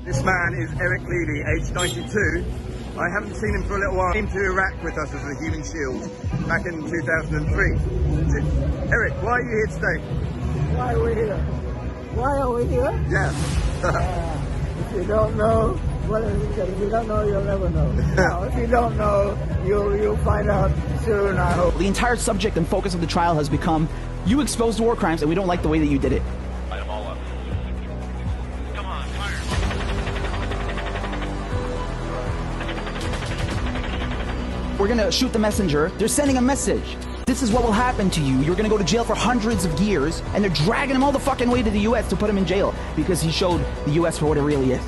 This man is Eric Levy, aged 92. I haven't seen him for a little while. He came to Iraq with us as a human shield back in 2003. Eric, why are you here today? Why are we here? Why are we here? Yeah. If you don't know, well, if you don't know, you'll never know. Now, if you don't know, you'll find out soon, I hope. The entire subject and focus of the trial has become, you exposed war crimes and we don't like the way that you did it. Light them all up. Come on, fire. We're gonna shoot the messenger. They're sending a message. This is what will happen to you. You're gonna go to jail for hundreds of years, and they're dragging him all the fucking way to the U.S. to put him in jail because he showed the U.S. for what it really is.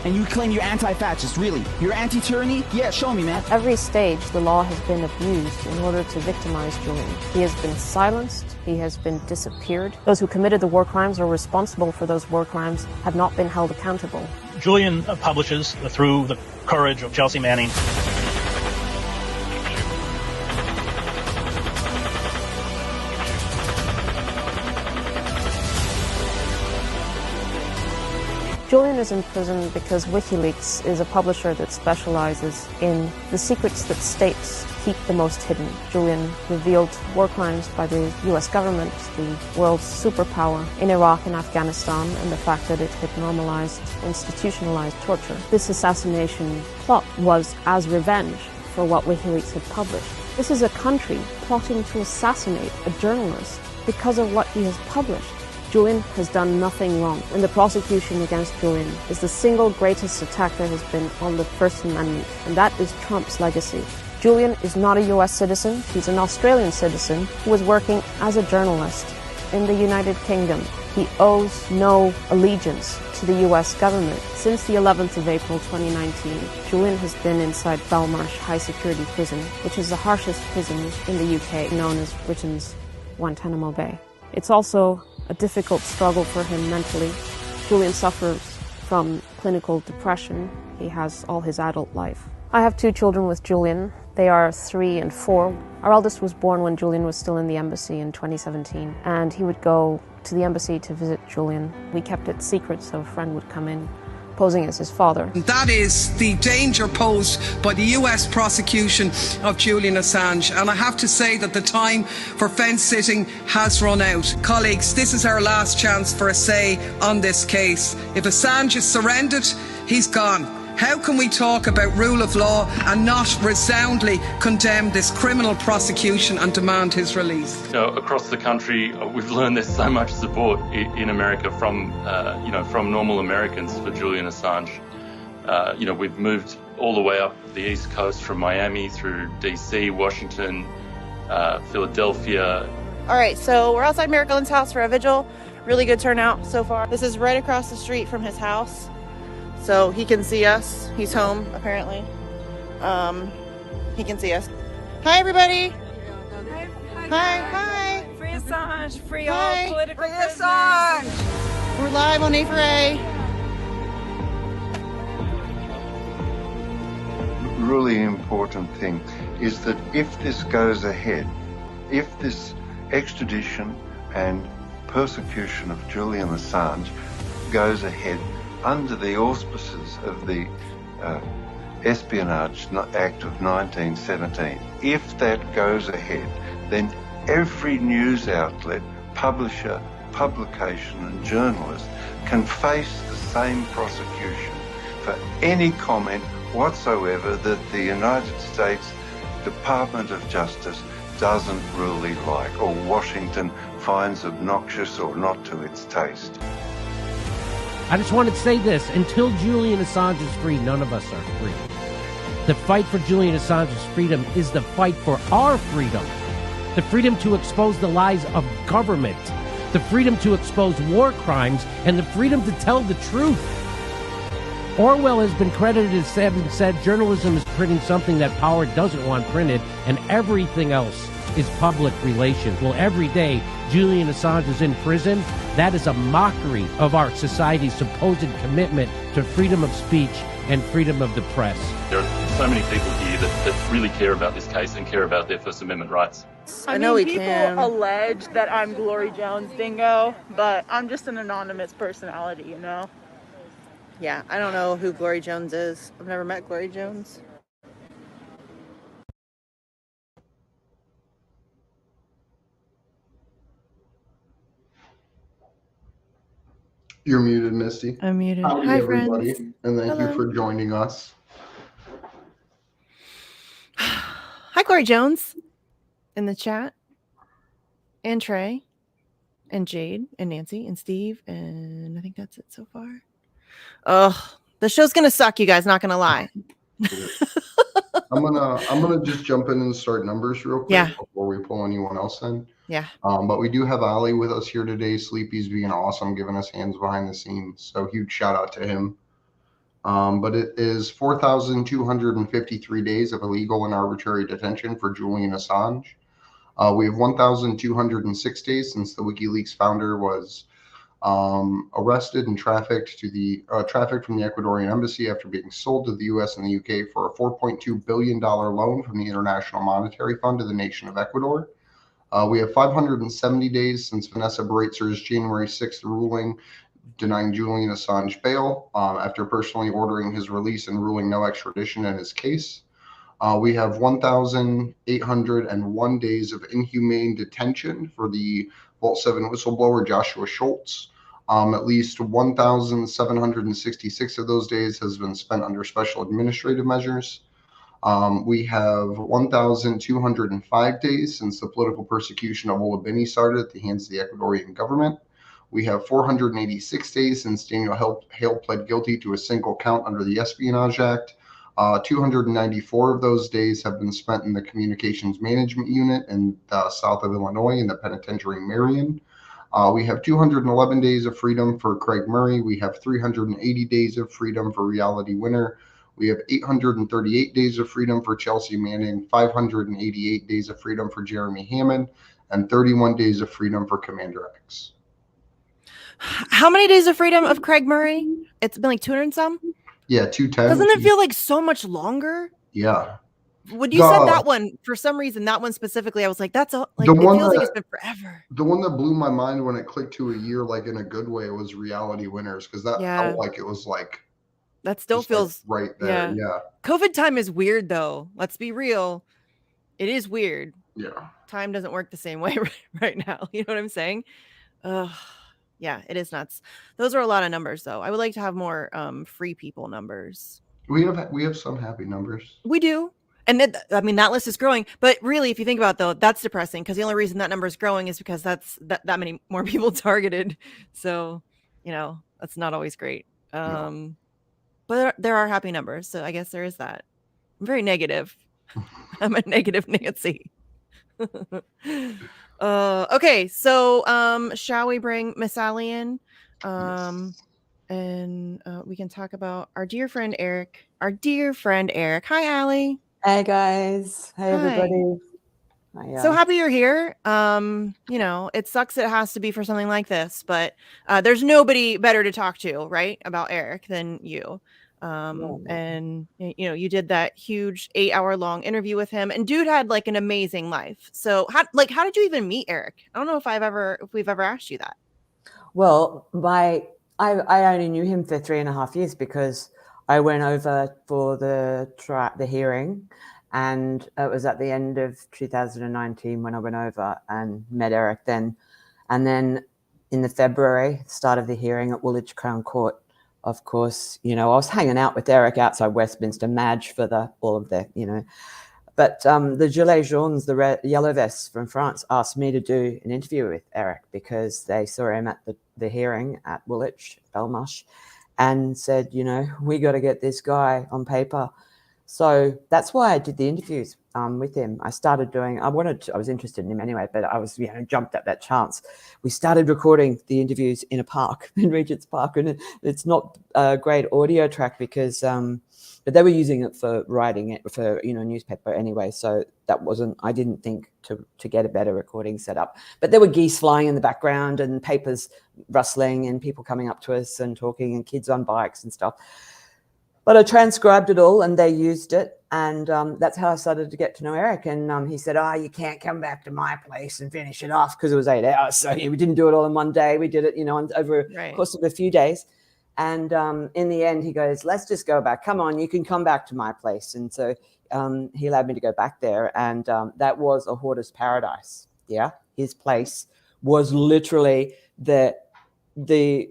And you claim you're anti-fascist, really? You're anti-tyranny? Yeah, show me, man. Every stage, the law has been abused in order to victimize Julian. He has been silenced. He has been disappeared. Those who committed the war crimes or responsible for those war crimes have not been held accountable. Julian publishes through the courage of Chelsea Manning. Julian is in prison because Wikileaks is a publisher that specializes in the secrets that states keep the most hidden. Julian revealed war crimes by the US government, the world's superpower, in Iraq and Afghanistan, and the fact that it had normalized, institutionalized torture. This assassination plot was as revenge for what Wikileaks had published. This is a country plotting to assassinate a journalist because of what he has published. Julian has done nothing wrong, and the prosecution against Julian is the single greatest attack there has been on the First Amendment, and that is Trump's legacy. Julian is not a US citizen, he's an Australian citizen who was working as a journalist in the United Kingdom. He owes no allegiance to the US government. Since the 11th of April 2019, Julian has been inside Belmarsh High Security Prison, which is the harshest prison in the UK, known as Britain's Guantanamo Bay. It's also a difficult struggle for him mentally. Julian suffers from clinical depression. He has all his adult life. I have 2 children with Julian. They are 3 and 4. Our eldest was born when Julian was still in the embassy in 2017, and he would go to the embassy to visit Julian. We kept it secret so a friend would come in, posing as his father. That is the danger posed by the US prosecution of Julian Assange, and I have to say that the time for fence sitting has run out. Colleagues, this is our last chance for a say on this case. If Assange is surrendered, he's gone. How can we talk about rule of law and not resoundly condemn this criminal prosecution and demand his release? You know, across the country, we've learned there's so much support in America from, from normal Americans for Julian Assange. We've moved all the way up the East Coast from Miami through DC, Washington, Philadelphia. All right, so we're outside Merrick house for a vigil. Really good turnout so far. This is right across the street from his house. So he can see us. He's home, apparently. He can see us. Hi, everybody. Hi. Free Assange. Free Hi. all political prisoners. Assange. We're live on A4A. Really important thing is that if this goes ahead, if this extradition and persecution of Julian Assange goes ahead, under the auspices of the Espionage Act of 1917, if that goes ahead, then every news outlet, publisher, publication and journalist can face the same prosecution for any comment whatsoever that the United States Department of Justice doesn't really like, or Washington finds obnoxious or not to its taste. I just want to say this. Until Julian Assange is free, none of us are free. The fight for Julian Assange's freedom is the fight for our freedom. The freedom to expose the lies of government. The freedom to expose war crimes. And the freedom to tell the truth. Orwell has been credited as having said journalism is printing something that power doesn't want printed, and everything else is public relations. Well, every day Julian Assange is in prison. That is a mockery of our society's supposed commitment to freedom of speech and freedom of the press. There are so many people here that really care about this case and care about their First Amendment rights. I know we people can. allege that I'm Glory Jones, Dingo, but I'm just an anonymous personality, you know? Yeah, I don't know who Glory Jones is. I've never met Glory Jones. You're muted, Misty. I'm muted. Howdy, Hi, everybody, friends. and thank you Hello. for joining us. Hi, Glory Jones in the chat, and Trey, and Jade, and Nancy, and Steve, and I think that's it so far. Ugh, the show's gonna suck, you guys. Not gonna lie. I'm gonna just jump in and start numbers real quick Yeah. before we pull anyone else in. Yeah. But we do have Ali with us here today. Sleepy's being awesome, giving us hands behind the scenes. So huge shout out to him. But it is 4,253 days of illegal and arbitrary detention for Julian Assange. We have 1,206 days since the WikiLeaks founder was arrested and trafficked from the Ecuadorian embassy after being sold to the U.S. and the U.K. for a $4.2 billion loan from the International Monetary Fund to the nation of Ecuador. We have 570 days since Vanessa Breitzer's January 6th ruling denying Julian Assange bail after personally ordering his release and ruling no extradition in his case. We have 1,801 days of inhumane detention for the Vault 7 whistleblower Joshua Schultz. At least 1,766 of those days has been spent under special administrative measures. We have 1,205 days since the political persecution of Ola Bini started at the hands of the Ecuadorian government. We have 486 days since Daniel Hale pled guilty to a single count under the Espionage Act. 294 of those days have been spent in the Communications Management Unit in the south of Illinois in the penitentiary Marion. We have 211 days of freedom for Craig Murray. We have 380 days of freedom for Reality Winner. We have 838 days of freedom for Chelsea Manning, 588 days of freedom for Jeremy Hammond, and 31 days of freedom for Commander X. How many days of freedom of Craig Murray? It's been like 200 and some? Yeah, 210. Doesn't it feel like so much longer? Yeah. When you said that one, for some reason, that one specifically, I was like, that's all, like, it feels like it's been forever. The one that blew my mind when it clicked to a year, like in a good way, was Reality Winners, because that felt like it was like, that still feels like right there. Yeah. COVID time is weird, though. Let's be real. It is weird. Yeah. Time doesn't work the same way right now. You know what I'm saying? Yeah, it is nuts. Those are a lot of numbers, though. I would like to have more free people numbers. We have some happy numbers. We do. And that list is growing. But really, if you think about it, though, that's depressing, because the only reason that number is growing is because that's that many more people targeted. So, that's not always great. But there are happy numbers. So I guess there is that. I'm very negative. I'm a negative Nancy. Okay, so shall we bring Miss Allie in? Yes. And we can talk about our dear friend Eric. Hi, Allie. Hey guys. Hey everybody. So happy you're here. It sucks it has to be for something like this, but there's nobody better to talk to, right, about Eric than you. And you did that huge 8-hour-long interview with him, and dude had like an amazing life. So how did you even meet Eric? I don't know if we've ever asked you that. Well, I only knew him for 3.5 years because I went over for the hearing, and it was at the end of 2019 when I went over and met Eric then. And then in the February, start of the hearing at Woolwich Crown Court, of course, I was hanging out with Eric outside Westminster Madge for all of the. But the Gilets Jaunes, the yellow vests from France, asked me to do an interview with Eric because they saw him at the hearing at Woolwich, Belmarsh, and said, we got to get this guy on paper. So that's why I did the interviews with him. I started doing, I was interested in him anyway, but I was, jumped at that chance. We started recording the interviews in a park, in Regent's Park, and it's not a great audio track because, but they were using it for writing it for, newspaper anyway. So I didn't think to get a better recording setup. But there were geese flying in the background and papers rustling and people coming up to us and talking and kids on bikes and stuff. But I transcribed it all and they used it. And that's how I started to get to know Eric. And he said, you can't come back to my place and finish it off because it was 8 hours. So we didn't do it all in one day. We did it, over the course of a few days. And in the end, he goes, let's just go back. Come on, you can come back to my place. And so he allowed me to go back there. And that was a hoarder's paradise. Yeah, his place was literally the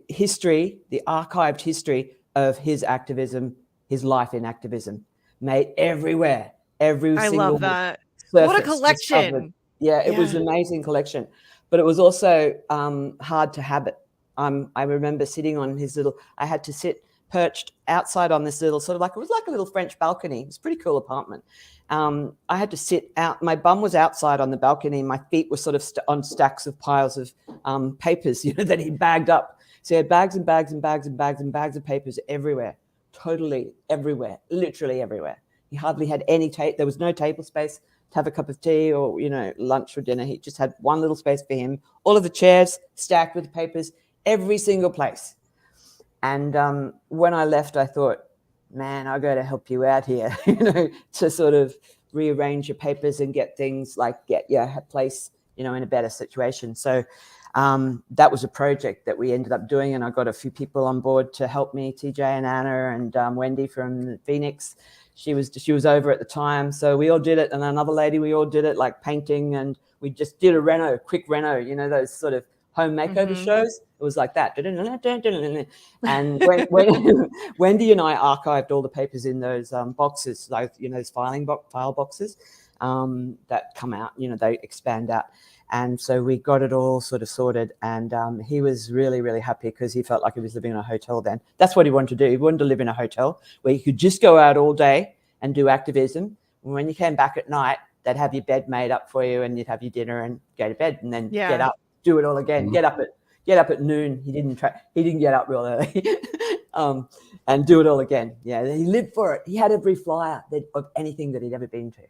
history, the archived history of his activism, his life in activism, made everywhere, every I single love that. surface What a was collection. covered. Yeah, it was an amazing collection, but it was also hard to habit. I remember sitting on his little, I had to sit perched outside on this little sort of it was like a little French balcony. It was a pretty cool apartment. I had to sit out, my bum was outside on the balcony. My feet were sort of on stacks of piles of papers, that he bagged up. So he had bags and bags and bags and bags and bags of papers everywhere, totally everywhere, literally everywhere. He hardly had any there was no table space to have a cup of tea or, lunch or dinner. He just had one little space for him. All of the chairs stacked with papers, every single place. And when I left, I thought, man, I got to help you out here, to sort of rearrange your papers and get things get your place, in a better situation. So that was a project that we ended up doing, and I got a few people on board to help me, TJ and Anna and Wendy from Phoenix. She was over at the time, so we all did it, and another lady, we all did it, like painting, and we just did a quick reno, those sort of home makeover shows. It was like that. And when Wendy and I archived all the papers in those boxes, those file boxes that come out, they expand out. And so we got it all sort of sorted, and he was really, really happy because he felt like he was living in a hotel then. That's what he wanted to do. He wanted to live in a hotel where you could just go out all day and do activism. And when you came back at night, they'd have your bed made up for you, and you'd have your dinner and go to bed, and then get up, do it all again. Get up at noon. He didn't get up real early, and do it all again. Yeah, he lived for it. He had every flyer of anything that he'd ever been to,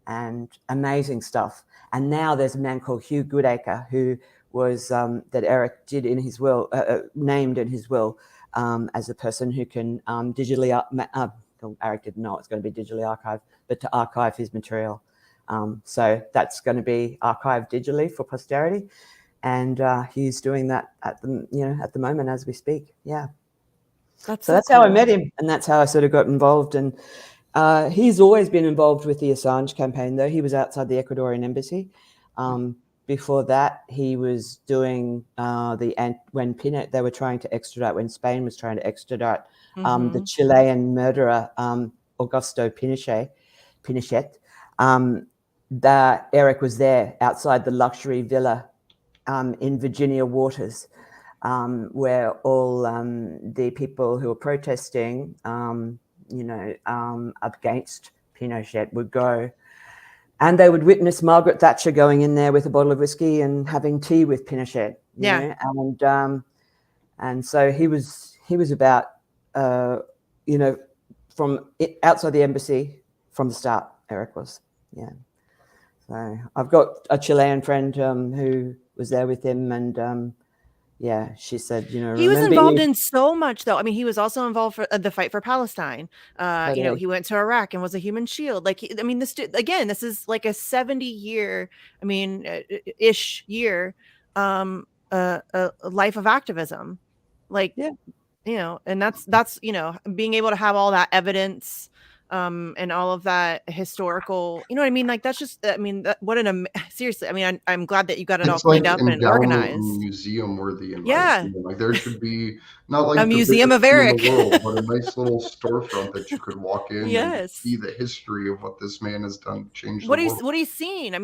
and amazing stuff. And now there's a man called Hugh Goodacre who was that Eric did in his will, named in his will as a person who can digitally. Eric didn't know it's going to be digitally archived, but to archive his material. So that's going to be archived digitally for posterity, and he's doing that at the moment as we speak. Yeah. So that's how I met him, and that's how I sort of got involved. And he's always been involved with the Assange campaign, though. He was outside the Ecuadorian embassy. Before that, he was doing when they were trying to extradite, when Spain was trying to extradite the Chilean murderer Augusto Pinochet. That Eric was there outside the luxury villa in Virginia Waters, where all the people who were protesting, against Pinochet would go, and they would witness Margaret Thatcher going in there with a bottle of whiskey and having tea with Pinochet. You know? And so he was about from outside the embassy from the start. Eric was, So I've got a Chilean friend who was there with him, and she said, he was involved in so much, though. I mean, he was also involved for the fight for Palestine. He went to Iraq and was a human shield. This is like a 70-year, ish year, a life of activism, and that's being able to have all that evidence. And all of that historical, you know what I mean? Like, that's just, seriously, I'm glad that you got it all cleaned up and organized. Museum worthy, in my opinion. Like, there should be not like a museum of Eric, in the world, but a nice little storefront that you could walk in and see the history of what this man has done to change the world. What he's seen.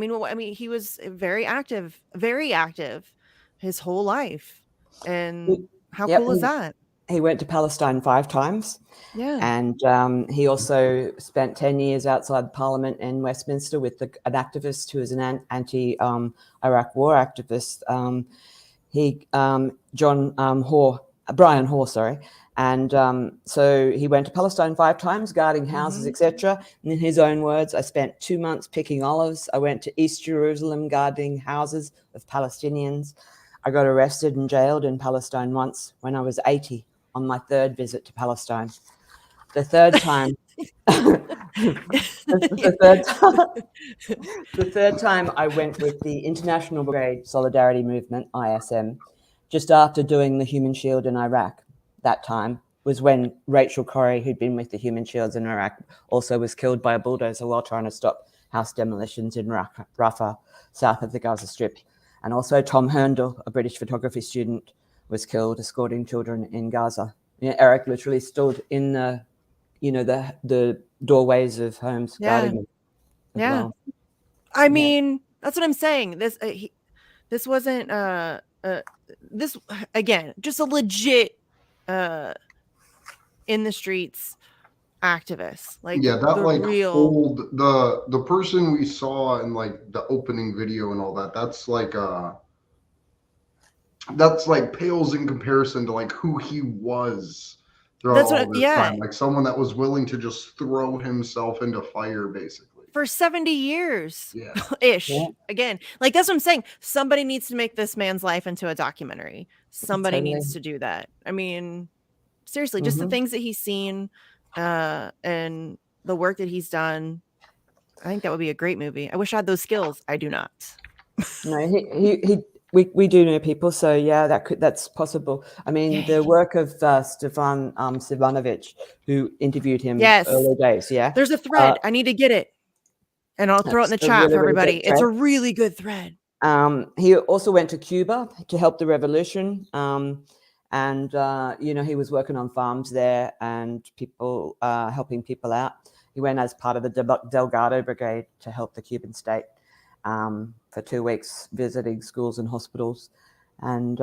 He was very active his whole life. And how cool is that? He went to Palestine 5 times. And he also spent 10 years outside Parliament in Westminster with an activist who is an anti-Iraq war activist. Brian Hoare, sorry. And so he went to Palestine 5 times, guarding houses, etc. And in his own words, I spent 2 months picking olives. I went to East Jerusalem guarding houses of Palestinians. I got arrested and jailed in Palestine once when I was 80 on my 3rd visit to Palestine. the third time, the third time I went with the International Brigade Solidarity Movement, ISM, just after doing the Human Shield in Iraq. That time was when Rachel Corrie, who'd been with the Human Shields in Iraq, also was killed by a bulldozer while trying to stop house demolitions in Rafah, south of the Gaza Strip. And also Tom Herndl, a British photography student, was killed escorting children in Gaza. Eric literally stood in the, the doorways of homes guarding them. Well. I mean, that's what I'm saying. This wasn't this again, just a legit in the streets activist. Like that like real old the person we saw in like the opening video and all that, that's like pales in comparison to like who he was throughout all this time. Like someone that was willing to just throw himself into fire basically. For 70 years ish. Again, like that's what I'm saying. Somebody needs to make this man's life into a documentary. Somebody needs to do that. I mean, seriously, just the things that he's seen and the work that he's done. I think that would be a great movie. I wish I had those skills. I do not. No, we do know people, so yeah, that's possible. I mean, the work of Stefan Sivanovic, who interviewed him early days. There's a thread. I need to get it. And I'll throw it in the chat for everybody. It's a really good thread. He also went to Cuba to help the revolution. And he was working on farms there and people helping people out. He went as part of the Delgado Brigade to help the Cuban state for 2 weeks, visiting schools and hospitals. And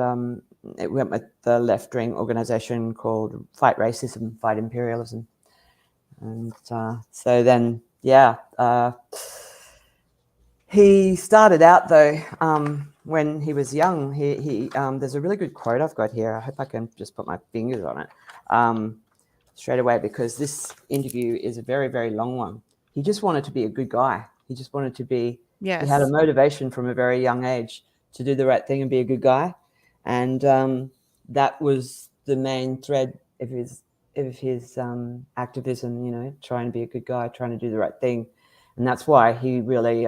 it went with the left-wing organization called Fight Racism, Fight Imperialism. And so then, he started out though when he was young. He there's a really good quote I've got here. I hope I can just put my fingers on it straight away, because this interview is a very, very long one. He just wanted to be a good guy. He just wanted to be. He had a motivation from a very young age to do the right thing and be a good guy, and that was the main thread of his activism. Trying to be a good guy, trying to do the right thing, and that's why he really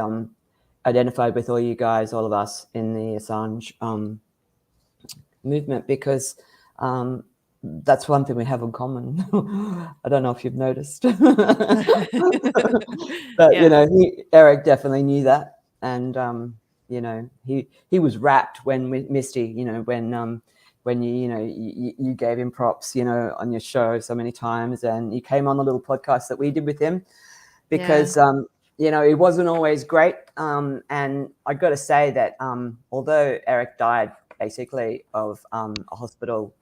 identified with all you guys, all of us in the Assange movement, because that's one thing we have in common. I don't know if you've noticed, but Eric definitely knew that, and he was rapt when Misty, when you gave him props, on your show so many times, and you came on the little podcast that we did with him, because it wasn't always great, and I got to say that although Eric died basically of a hospital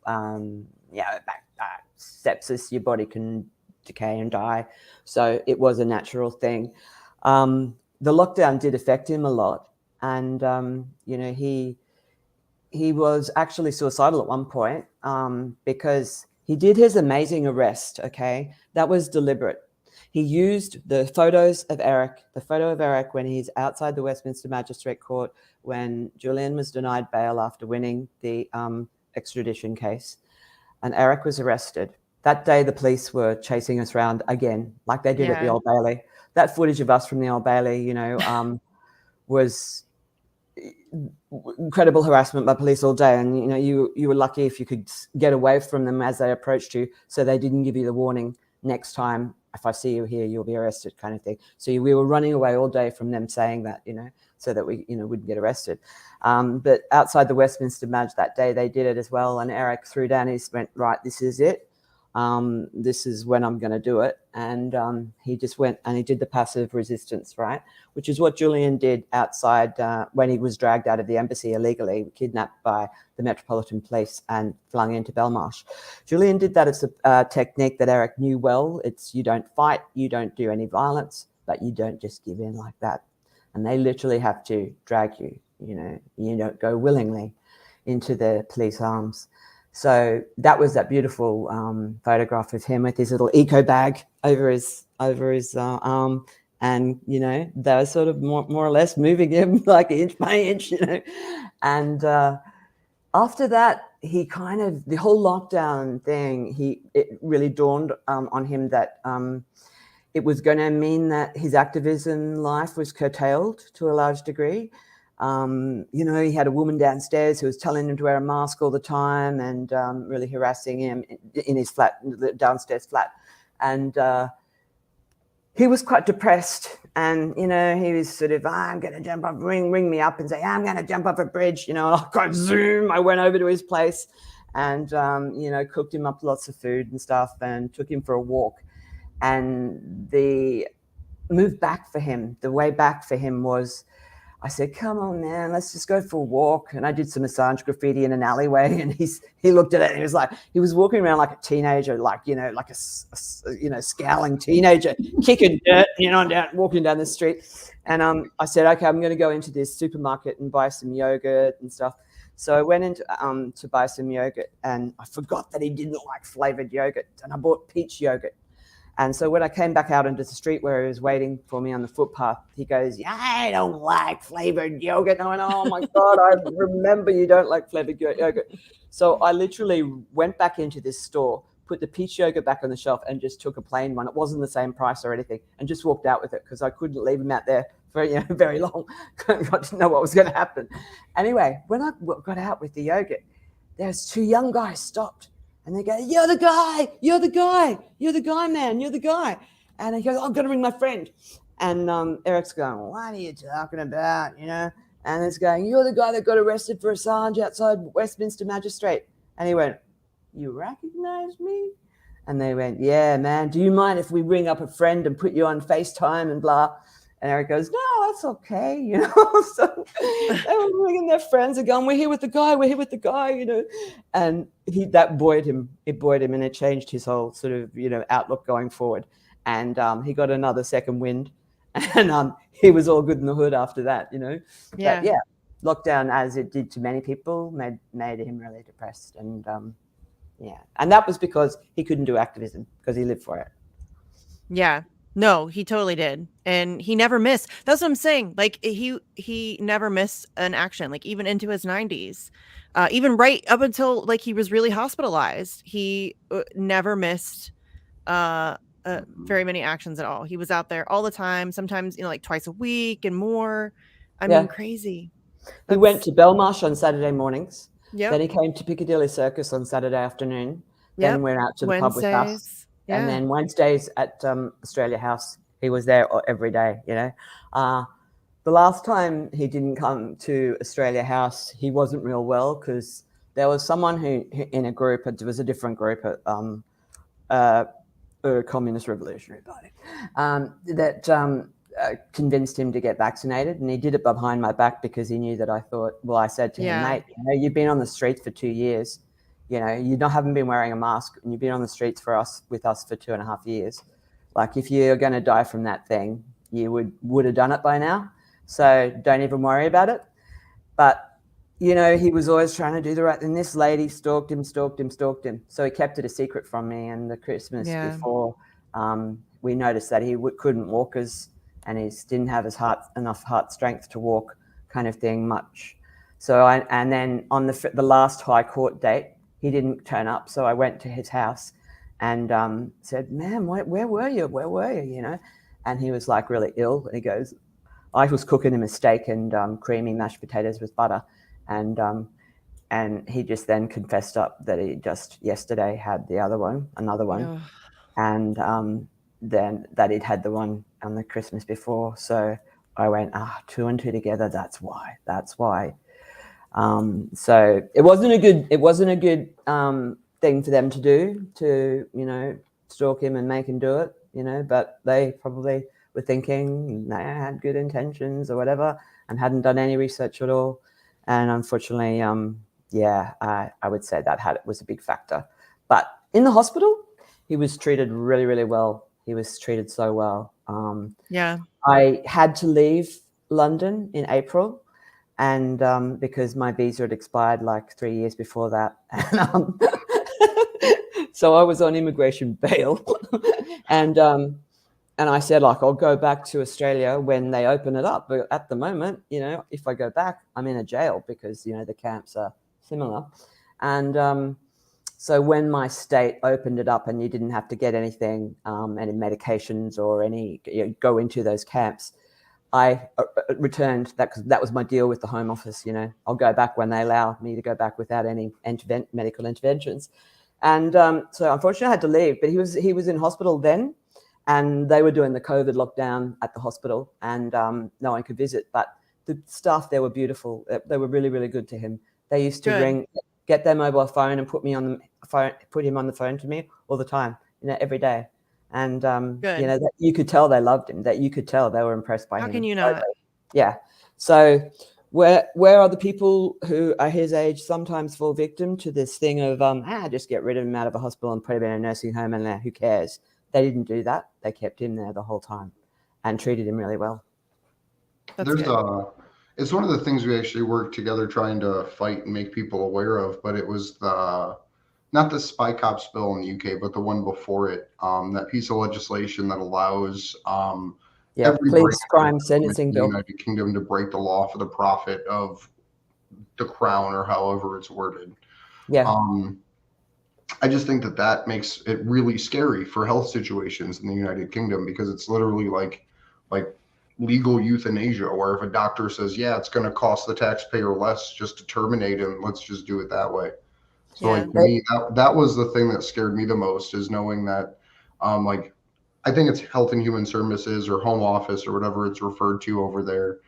sepsis, your body can decay and die, so it was a natural thing. The lockdown did affect him a lot, and he was actually suicidal at one point, because he did his amazing arrest. Okay, that was deliberate. He used the photo of Eric when he's outside the Westminster Magistrate Court, when Julian was denied bail after winning the extradition case, and Eric was arrested. That day, the police were chasing us around again, like they did at the Old Bailey. That footage of us from the Old Bailey, was incredible harassment by police all day, and you were lucky if you could get away from them as they approached you, so they didn't give you the warning, next time if I see you here you'll be arrested, kind of thing. So we were running away all day from them saying that, so that we wouldn't get arrested. But outside the Westminster Maj that day they did it as well, and Eric threw down his, went, right, this is it. This is when I'm going to do it. And he just went and he did the passive resistance, right? Which is what Julian did outside when he was dragged out of the embassy illegally, kidnapped by the Metropolitan Police and flung into Belmarsh. Julian did that as a technique that Eric knew well. It's you don't fight, you don't do any violence, but you don't just give in like that. And they literally have to drag you, you don't go willingly into the police arms. So that was that beautiful photograph of him with his little eco bag over his arm, and they were sort of more or less moving him like inch by inch, And after that, he kind of, the whole lockdown thing, it really dawned on him that it was going to mean that his activism life was curtailed to a large degree. He had a woman downstairs who was telling him to wear a mask all the time and really harassing him in his flat, the downstairs flat. And he was quite depressed, and he was sort of, I'm going to jump up, ring me up and say, I'm going to jump off a bridge, I went over to his place and cooked him up lots of food and stuff and took him for a walk. And the move back for him, the way back for him was, I said, come on, man, let's just go for a walk. And I did some Assange graffiti in an alleyway, and he looked at it and he was like, he was walking around like a teenager, like a scowling teenager, kicking dirt, walking down the street. And I said, okay, I'm going to go into this supermarket and buy some yogurt and stuff. So I went into to buy some yogurt, and I forgot that he didn't like flavored yogurt, and I bought peach yogurt. And so when I came back out into the street where he was waiting for me on the footpath, he goes, yeah, I don't like flavored yogurt. And I went, oh my God, I remember you don't like flavored yogurt. So I literally went back into this store, put the peach yogurt back on the shelf and just took a plain one. It wasn't the same price or anything, and just walked out with it because I couldn't leave him out there for very long. I didn't know what was going to happen. Anyway, when I got out with the yogurt, there's two young guys stopped. And they go, you're the guy, man, you're the guy. And he goes, I'm going to ring my friend. And Eric's going, what are you talking about, And it's going, you're the guy that got arrested for Assange outside Westminster Magistrate. And he went, you recognize me? And they went, yeah, man, do you mind if we ring up a friend and put you on FaceTime and blah? And Eric goes, no, that's okay, So they were ringing their friends and going, we're here with the guy, And that buoyed him. It buoyed him, and it changed his whole sort of, outlook going forward. And he got another second wind, and he was all good in the hood after that, Yeah. But yeah, lockdown, as it did to many people, made him really depressed. And and that was because he couldn't do activism because he lived for it. Yeah. No, he totally did. And he never missed. That's what I'm saying. Like he never missed an action, like even into his 90s, even right up until like he was really hospitalized. He never missed very many actions at all. He was out there all the time, sometimes, like twice a week and more. I mean, crazy. He went to Belmarsh on Saturday mornings. Yeah. Then he came to Piccadilly Circus on Saturday afternoon. Then went out to the pub with us. Yeah. And then Wednesdays at Australia House, he was there every day, The last time he didn't come to Australia House, he wasn't real well because there was someone who in a group, it was a different group at Communist Revolutionary Party, that convinced him to get vaccinated. And he did it behind my back because he knew that I said to him, mate, you've been on the streets for 2 years. You haven't been wearing a mask, and you've been on the streets with us for 2.5 years. Like, if you're going to die from that thing, you would have done it by now. So don't even worry about it. But, he was always trying to do the right thing. This lady stalked him. So he kept it a secret from me. And the Christmas before, we noticed that he couldn't walk and he didn't have enough heart strength to walk, kind of thing, much. So and then on the last High Court date, he didn't turn up, so I went to his house and said, man, where were you? And he was like really ill. And he goes, I was cooking him a steak and creamy mashed potatoes with butter. And he just then confessed up that he just yesterday had another one. And then that he'd had the one on the Christmas before. So I went, 2 and 2 together, that's why. So it wasn't a good thing for them to do, to stalk him and make him do it, but they probably were thinking they had good intentions or whatever and hadn't done any research at all. And unfortunately, I would say that was a big factor. But in the hospital, he was treated really, really well. He was treated so well. I had to leave London in April. And because my visa had expired like 3 years before that. And, so I was on immigration bail. And I said, like, I'll go back to Australia when they open it up. But at the moment, if I go back, I'm in a jail because, the camps are similar. And so when my state opened it up and you didn't have to get anything, any medications or any go into those camps, I returned that because that was my deal with the Home Office. I'll go back when they allow me to go back without any medical interventions. And so unfortunately I had to leave, but he was in hospital then, and they were doing the COVID lockdown at the hospital, and no one could visit. But the staff there were beautiful. They were really, really good to him. They used to get their mobile phone and put him on the phone to me all the time, every day. And that you could tell they loved him. That you could tell they were impressed by him. How can you not? Yeah. So where are the people who are his age sometimes fall victim to this thing of just get rid of him out of a hospital and put him in a nursing home and who cares? They didn't do that. They kept him there the whole time and treated him really well. It's one of the things we actually worked together trying to fight and make people aware of, but it was not the spy cops bill in the UK, but the one before it, that piece of legislation that allows police crime sentencing bill in the United Kingdom to break the law for the profit of the crown, or however it's worded. Yeah. I just think that makes it really scary for health situations in the United Kingdom, because it's literally like legal euthanasia, where if a doctor says, it's going to cost the taxpayer less just to terminate him, let's just do it that way. So to me, that was the thing that scared me the most, is knowing that I think it's Health and Human Services or Home Office or whatever it's referred to over there,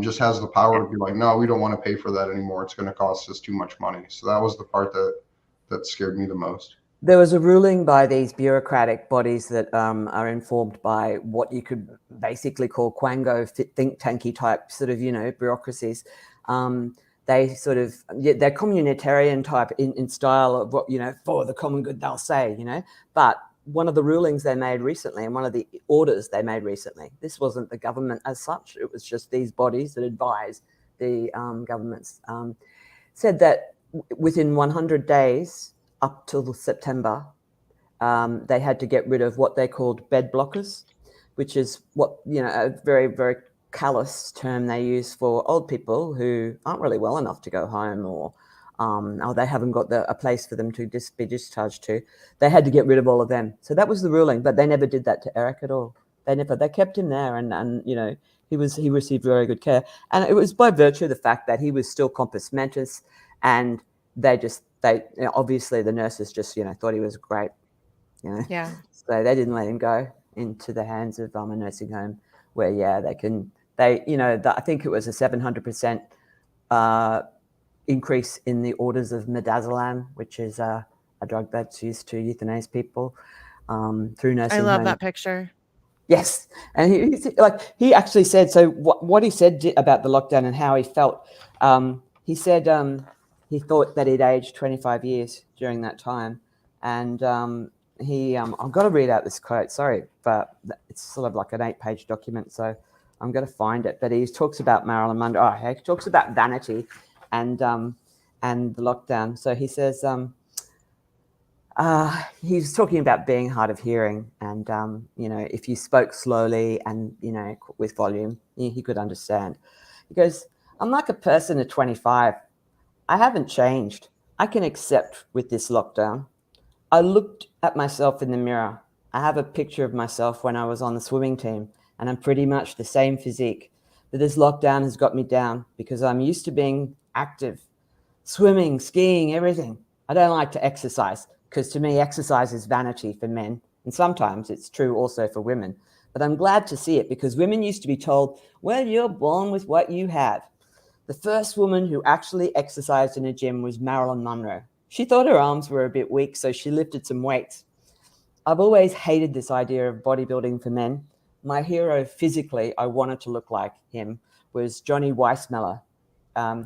just has the power to be like, no, we don't want to pay for that anymore. It's going to cost us too much money. So that was the part that scared me the most. There was a ruling by these bureaucratic bodies that are informed by what you could basically call Quango think tanky type sort of, bureaucracies. They sort of, they're communitarian type in style of what, for the common good, they'll say, but one of the rulings they made recently and one of the orders they made recently, this wasn't the government as such, it was just these bodies that advise the governments, said that within 100 days, up till September, they had to get rid of what they called bed blockers, which is what, a very, very callous term they use for old people who aren't really well enough to go home, or they haven't got a place for them to be discharged to. They had to get rid of all of them. So that was the ruling, but they never did that to Eric at all. They kept him there, and he received very good care. And it was by virtue of the fact that he was still compos mentis, and obviously the nurses just thought he was great, Yeah. So they didn't let him go into the hands of a nursing home where I think it was a 700% increase in the orders of midazolam, which is a drug that's used to euthanize people through nursing homes. I love that picture. Yes, and he actually said, so what he said about the lockdown and how he felt. He said he thought that he'd aged 25 years during that time, and I've got to read out this quote. Sorry, but it's sort of like an 8-page document, so I'm going to find it. But he talks about Marilyn Monroe. He talks about vanity and the lockdown. So he says he's talking about being hard of hearing, and if you spoke slowly and with volume, he could understand. He goes, "I'm like a person at 25. I haven't changed. I can accept with this lockdown. I looked at myself in the mirror. I have a picture of myself when I was on the swimming team, and I'm pretty much the same physique. But this lockdown has got me down because I'm used to being active, swimming, skiing, everything. I don't like to exercise because to me, exercise is vanity for men. And sometimes it's true also for women. But I'm glad to see it because women used to be told, well, you're born with what you have. The first woman who actually exercised in a gym was Marilyn Monroe. She thought her arms were a bit weak, so she lifted some weights. I've always hated this idea of bodybuilding for men. My hero physically, I wanted to look like him, was Johnny Weissmuller,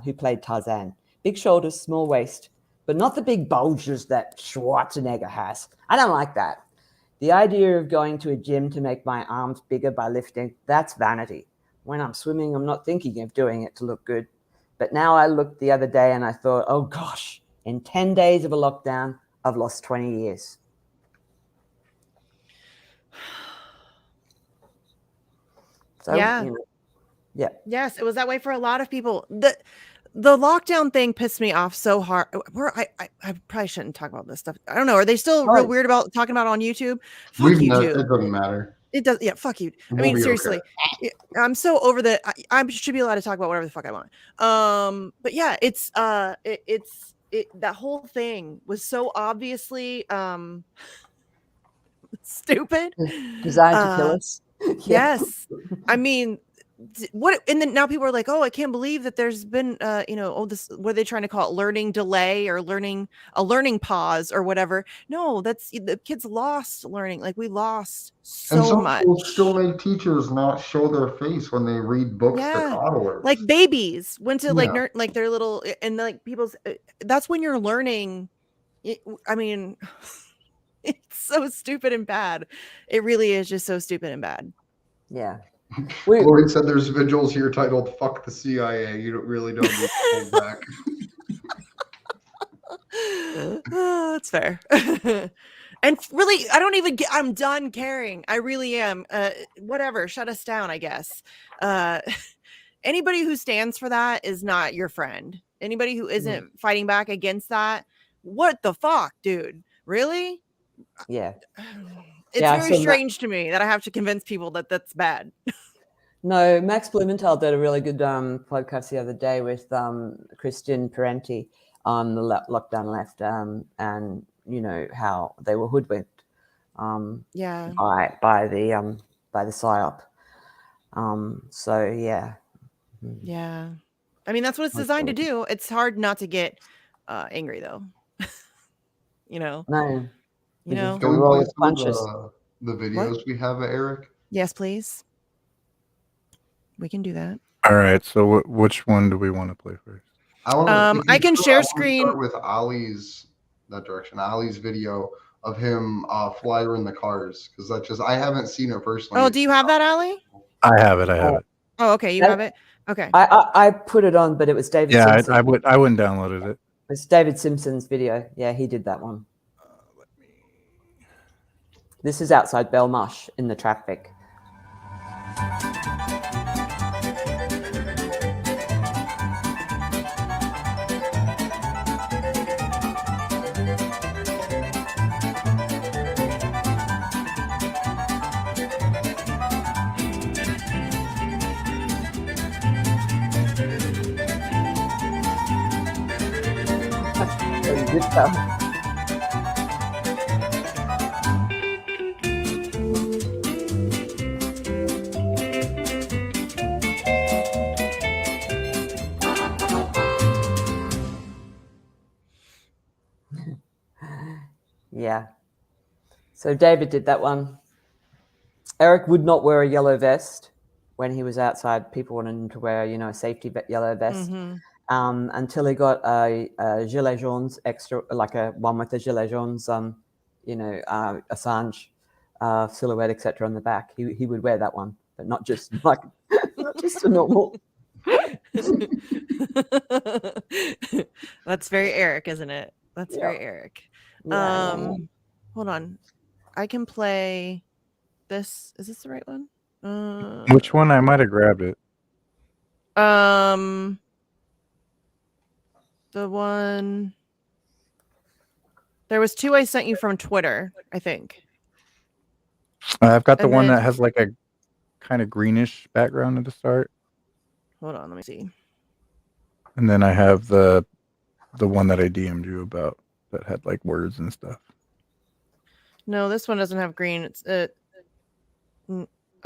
who played Tarzan. Big shoulders, small waist, but not the big bulges that Schwarzenegger has. I don't like that. The idea of going to a gym to make my arms bigger by lifting, that's vanity. When I'm swimming, I'm not thinking of doing it to look good. But now I looked the other day and I thought, oh gosh, in 10 days of a lockdown, I've lost 20 years. So, yeah. Yeah. Yes, it was that way for a lot of people. The lockdown thing pissed me off so hard. I probably shouldn't talk about this stuff. I don't know. Are they still real weird about talking about it on YouTube? Fuck YouTube. It doesn't matter. It does. Yeah, fuck you. I mean, seriously, I'm so over the. I should be allowed to talk about whatever the fuck I want. But yeah, it's that whole thing was so obviously stupid. Designed to kill us. Yes, I mean. What and then now people are like, oh, I can't believe that there's been this, what are they trying to call it, learning delay or learning pause or whatever. No, that's the kids lost learning. Like we lost so much. Schools still make teachers not show their face when they read books to toddlers. Like babies went to like like their little and like people's that's when you're learning. I mean, it's so stupid and bad. It really is just so stupid and bad. Yeah. Lloyd said there's vigils here titled "Fuck the CIA." You really don't need to hold back. That's fair. And really, I don't even get. I'm done caring. I really am. Whatever. Shut us down. I guess. Anybody who stands for that is not your friend. Anybody who isn't fighting back against that, what the fuck, dude? Really? Yeah. It's very strange to me that I have to convince people that that's bad. No, Max Blumenthal did a really good podcast the other day with Christian Parenti on the lockdown left, and you know how they were hoodwinked, by the psyop. So yeah. Yeah, I mean that's what it's designed to do. It's hard not to get angry though. You know. No. You know. Can we play some the videos we have, Eric? Yes, please. We can do that. All right. So which one do we want to play first? I can share screen. Start with Ali's video of him flyering the cars, because that's just I haven't seen it personally. Oh, do you have that, Ali? I have it. Oh, okay. You have it. Okay. I put it on, but it was David. Yeah, Simpson. I wouldn't downloaded it. It's David Simpson's video. Yeah, he did that one. This is outside Belmarsh in the traffic. Good stuff. Yeah. So David did that one. Eric would not wear a yellow vest when he was outside. People wanted him to wear, a safety yellow vest. Until he got a gilet jaunes extra, like a one with the gilet jaunes, Assange silhouette, etc. on the back. He would wear that one, but not just not just a normal. That's very Eric, isn't it? That's very Eric. Yeah. Hold on, I can play this. Is this the right one? Which one? I might have grabbed it. The one. There was two I sent you from Twitter, I think. I've got the one that has like a kind of greenish background at the start. Hold on, let me see. And then I have the one that I DM'd you about that had like words and stuff. No, this one doesn't have green. It's I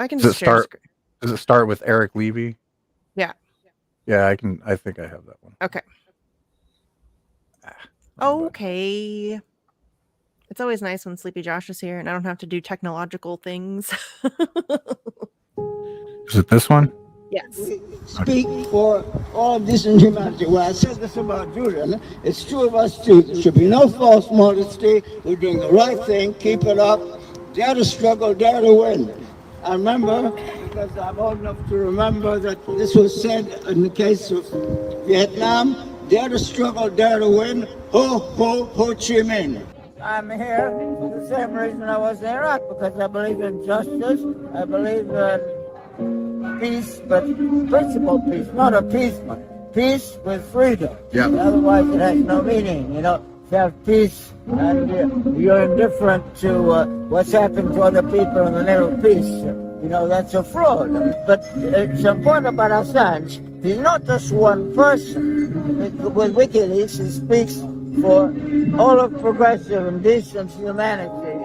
can Does share it start with Eric Levy? Yeah. Yeah, I think I have that one. Okay. Okay. It's always nice when Sleepy Josh is here and I don't have to do technological things. Is it this one? Yes. Speak for all decent humanity. Well, I said this about Julian. It's true of us too. There should be no false modesty. We're doing the right thing. Keep it up. Dare to struggle, dare to win. I remember, because I'm old enough to remember that this was said in the case of Vietnam. Dare to struggle, dare to win. Ho, ho, Ho Chi Minh. I'm here for the same reason I was in Iraq, because I believe in justice. I believe in peace, but principled peace, not appeasement. peace with freedom. Yeah. Otherwise, it has no meaning. If you have peace and you're indifferent to what's happened to other people in the name of peace, that's a fraud. But it's important about Assange. He's not just one person. With WikiLeaks, he speaks for all of progressive and decent humanity.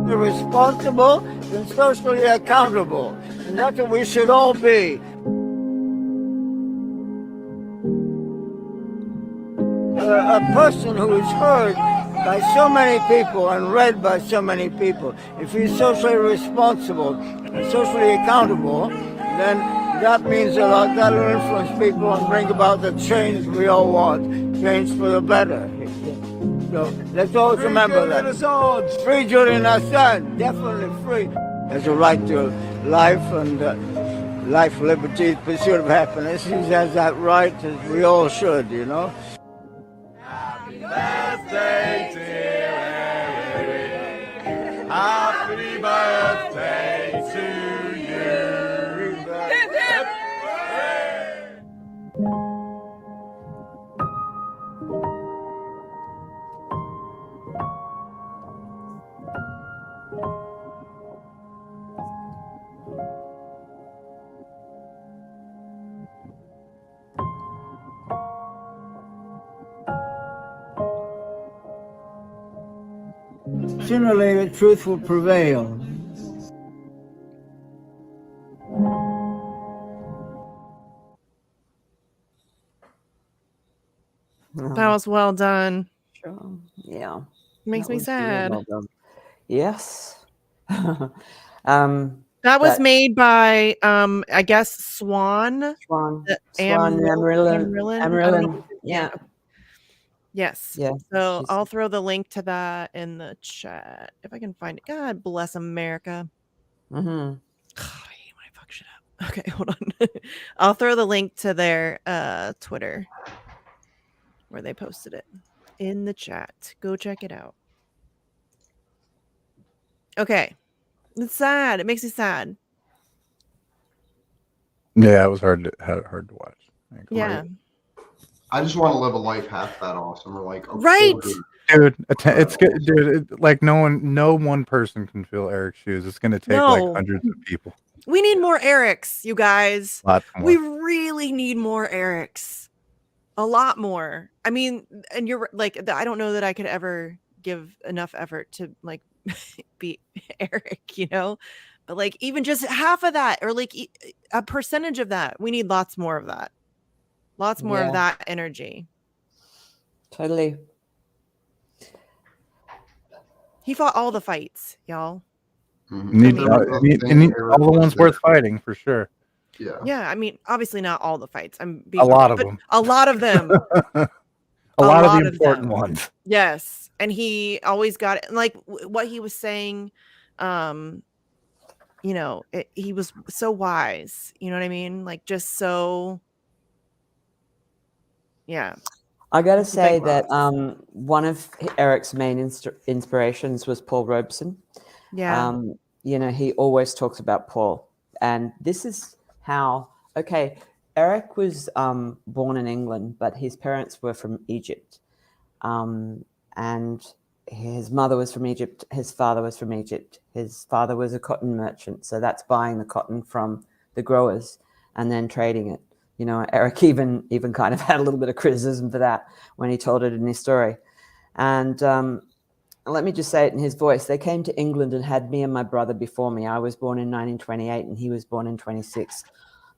You're responsible and socially accountable. And that's what we should all be. A person who is heard by so many people and read by so many people, if he's socially responsible and socially accountable, then that means a lot. That will influence people and bring about the change we all want, change for the better. So let's always remember that. Free Julian Assange, definitely free. Has a right to life and life, liberty, pursuit of happiness. He has that right, as we all should, Happy birthday, dear Eric. Happy birthday to you. Sooner or later, truth will prevail. That was well done. Sure. Yeah. Makes me sad. Well done. Yes. That was made by, I guess, Swan. Swan. Amarillo. Yeah. Yes. Yeah. So I'll throw the link to that in the chat if I can find it. God bless America. Mm-hmm. Oh, I hate when I fuck shit up. Okay, hold on. I'll throw the link to their Twitter where they posted it in the chat. Go check it out. Okay. It's sad. It makes me sad. Yeah, it was hard to watch. Yeah. Right. I just want to live a life half that awesome, or like a right, quarter. Dude. It's good, dude. No one person can fill Eric's shoes. It's gonna take like hundreds of people. We need more Erics, you guys. Lots more. We really need more Erics. A lot more. I mean, and you're like, I don't know that I could ever give enough effort to like be Eric, but like even just half of that, or like a percentage of that. We need lots more of that. Lots more of that energy. Totally. He fought all the fights, y'all. Need all the ones worth fighting for sure. Yeah. I mean, obviously not all the fights. A lot of them. A lot of them. a lot of the important ones. Yes, and he always got it. Like what he was saying, he was so wise. You know what I mean? Like just so. Yeah. I got to say that one of Eric's main inspirations was Paul Robeson. Yeah. He always talks about Paul. And this is how, Eric was born in England, but his parents were from Egypt. And his mother was from Egypt. His father was from Egypt. His father was a cotton merchant. So that's buying the cotton from the growers and then trading it. Eric even kind of had a little bit of criticism for that when he told it in his story. And let me just say it in his voice. They came to England and had me and my brother before me. I was born in 1928 and he was born in 26.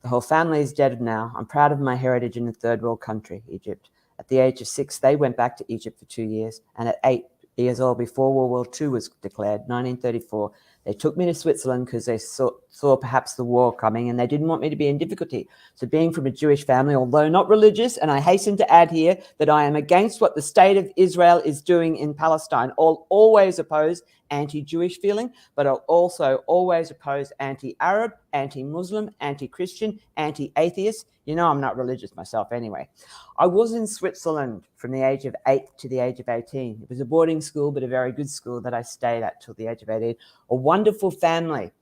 The whole family is dead now. I'm proud of my heritage in a third world country, Egypt. At the age of 6, they went back to Egypt for 2 years. And at 8 years old, before World War II was declared, 1934, they took me to Switzerland because they saw perhaps the war coming and they didn't want me to be in difficulty. So being from a Jewish family, although not religious, and I hasten to add here that I am against what the state of Israel is doing in Palestine, I'll always oppose anti-Jewish feeling, but I'll also always oppose anti-Arab, anti-Muslim, anti-Christian, anti-atheist. I'm not religious myself anyway. I was in Switzerland from the age of 8 to the age of 18. It was a boarding school, but a very good school that I stayed at till the age of 18. A wonderful family.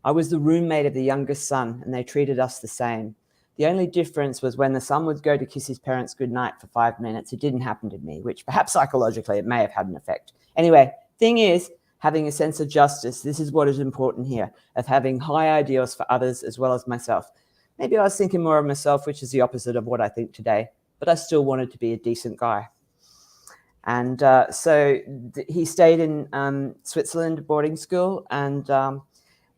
I was the roommate of the youngest son, and they treated us the same. The only difference was when the son would go to kiss his parents goodnight for 5 minutes, it didn't happen to me, which perhaps psychologically it may have had an effect. Anyway, thing is, having a sense of justice, this is what is important here, of having high ideals for others as well as myself. Maybe I was thinking more of myself, which is the opposite of what I think today, but I still wanted to be a decent guy. And so he stayed in Switzerland boarding school, and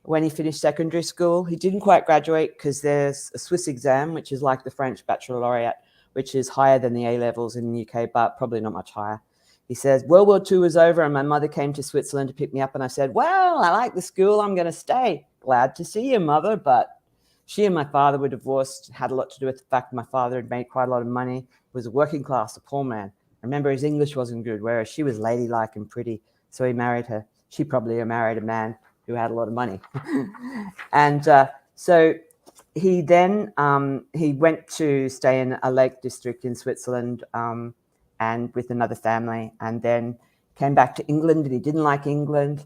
when he finished secondary school, he didn't quite graduate because there's a Swiss exam, which is like the French baccalaureate, which is higher than the A-levels in the UK, but probably not much higher. He says, World War II was over and my mother came to Switzerland to pick me up, and I said, well, I like the school, I'm going to stay. Glad to see you, mother, but she and my father were divorced. It had a lot to do with the fact my father had made quite a lot of money, was a working class, a poor man. Remember, his English wasn't good, whereas she was ladylike and pretty, so he married her. She probably married a man who had a lot of money. And so he then, he went to stay in a lake district in Switzerland and with another family, and then came back to England, and he didn't like England.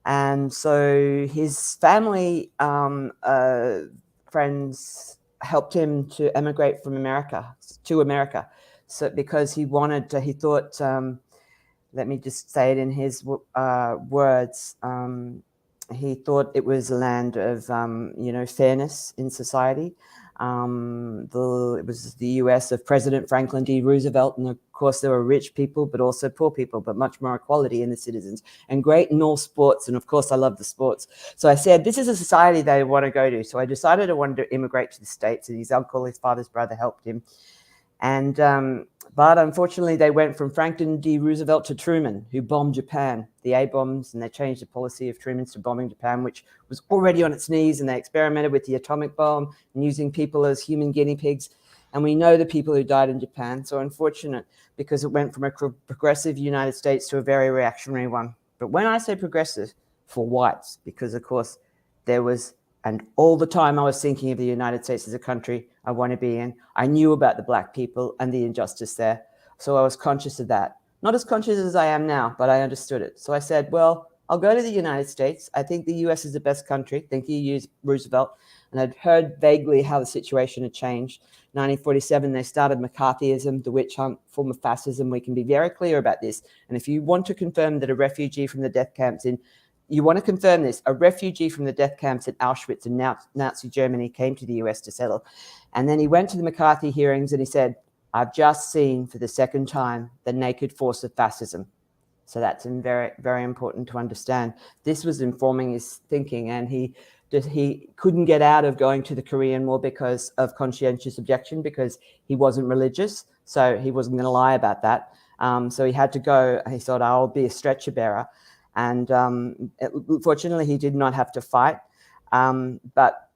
And so his family friends helped him to emigrate from America to America. So because he wanted, he thought, let me just say it in his words, he thought it was a land of, fairness in society. It was the US of President Franklin D. Roosevelt. And of course, there were rich people, but also poor people, but much more equality in the citizens, and great in all sports. And of course, I love the sports. So I said, this is a society they want to go to. So I decided I wanted to immigrate to the States, and his uncle, his father's brother, helped him. And but unfortunately, they went from Franklin D. Roosevelt to Truman, who bombed Japan, the A-bombs, and they changed the policy of Truman's to bombing Japan, which was already on its knees, and they experimented with the atomic bomb and using people as human guinea pigs. And we know the people who died in Japan, so unfortunate, because it went from a progressive United States to a very reactionary one. But when I say progressive, for whites, because of course there was, and all the time I was thinking of the United States as a country I want to be in. I knew about the black people and the injustice there. So I was conscious of that. Not as conscious as I am now, but I understood it. So I said, well, I'll go to the United States. I think the US is the best country. Thank you, Roosevelt. And I'd heard vaguely how the situation had changed. 1947, they started McCarthyism, the witch hunt, form of fascism. We can be very clear about this. And if you want to confirm that a refugee from the death camps you want to confirm this, a refugee from the death camps at Auschwitz in Nazi Germany came to the US to settle. And then he went to the McCarthy hearings and he said, I've just seen for the second time the naked force of fascism. So that's very, very important to understand. This was informing his thinking, and he couldn't get out of going to the Korean War because of conscientious objection, because he wasn't religious. So he wasn't going to lie about that. So he had to go. He thought, I'll be a stretcher bearer. And fortunately, he did not have to fight. But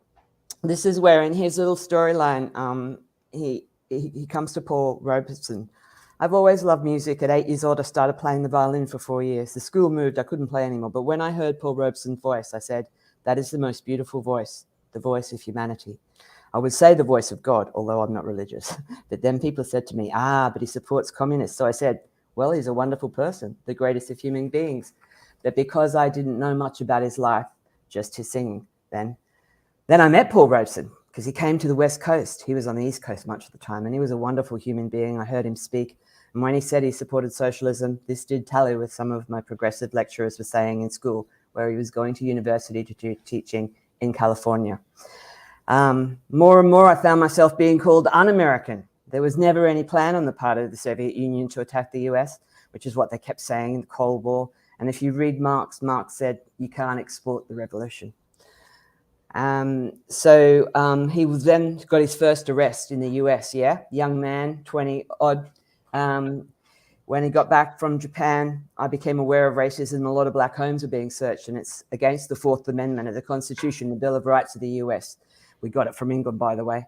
this is where, in his little storyline, he comes to Paul Robeson. I've always loved music. At 8 years old, I started playing the violin for 4 years. The school moved. I couldn't play anymore. But when I heard Paul Robeson's voice, I said, that is the most beautiful voice, the voice of humanity. I would say the voice of God, although I'm not religious. But then people said to me, but he supports communists. So I said, well, he's a wonderful person, the greatest of human beings. But because I didn't know much about his life, just his singing, then I met Paul Robeson, because he came to the West Coast. He was on the East Coast much of the time, and he was a wonderful human being. I heard him speak. And when he said he supported socialism, this did tally with some of my progressive lecturers were saying in school, where he was going to university to do teaching in California. More and more, I found myself being called un-American. There was never any plan on the part of the Soviet Union to attack the US, which is what they kept saying in the Cold War. And if you read Marx said, you can't export the revolution. So he was then got his first arrest in the US, young man, 20 odd. When he got back from Japan, I became aware of racism. A lot of black homes were being searched, and it's against the Fourth Amendment of the Constitution, the Bill of Rights of the US. We got it from England, by the way.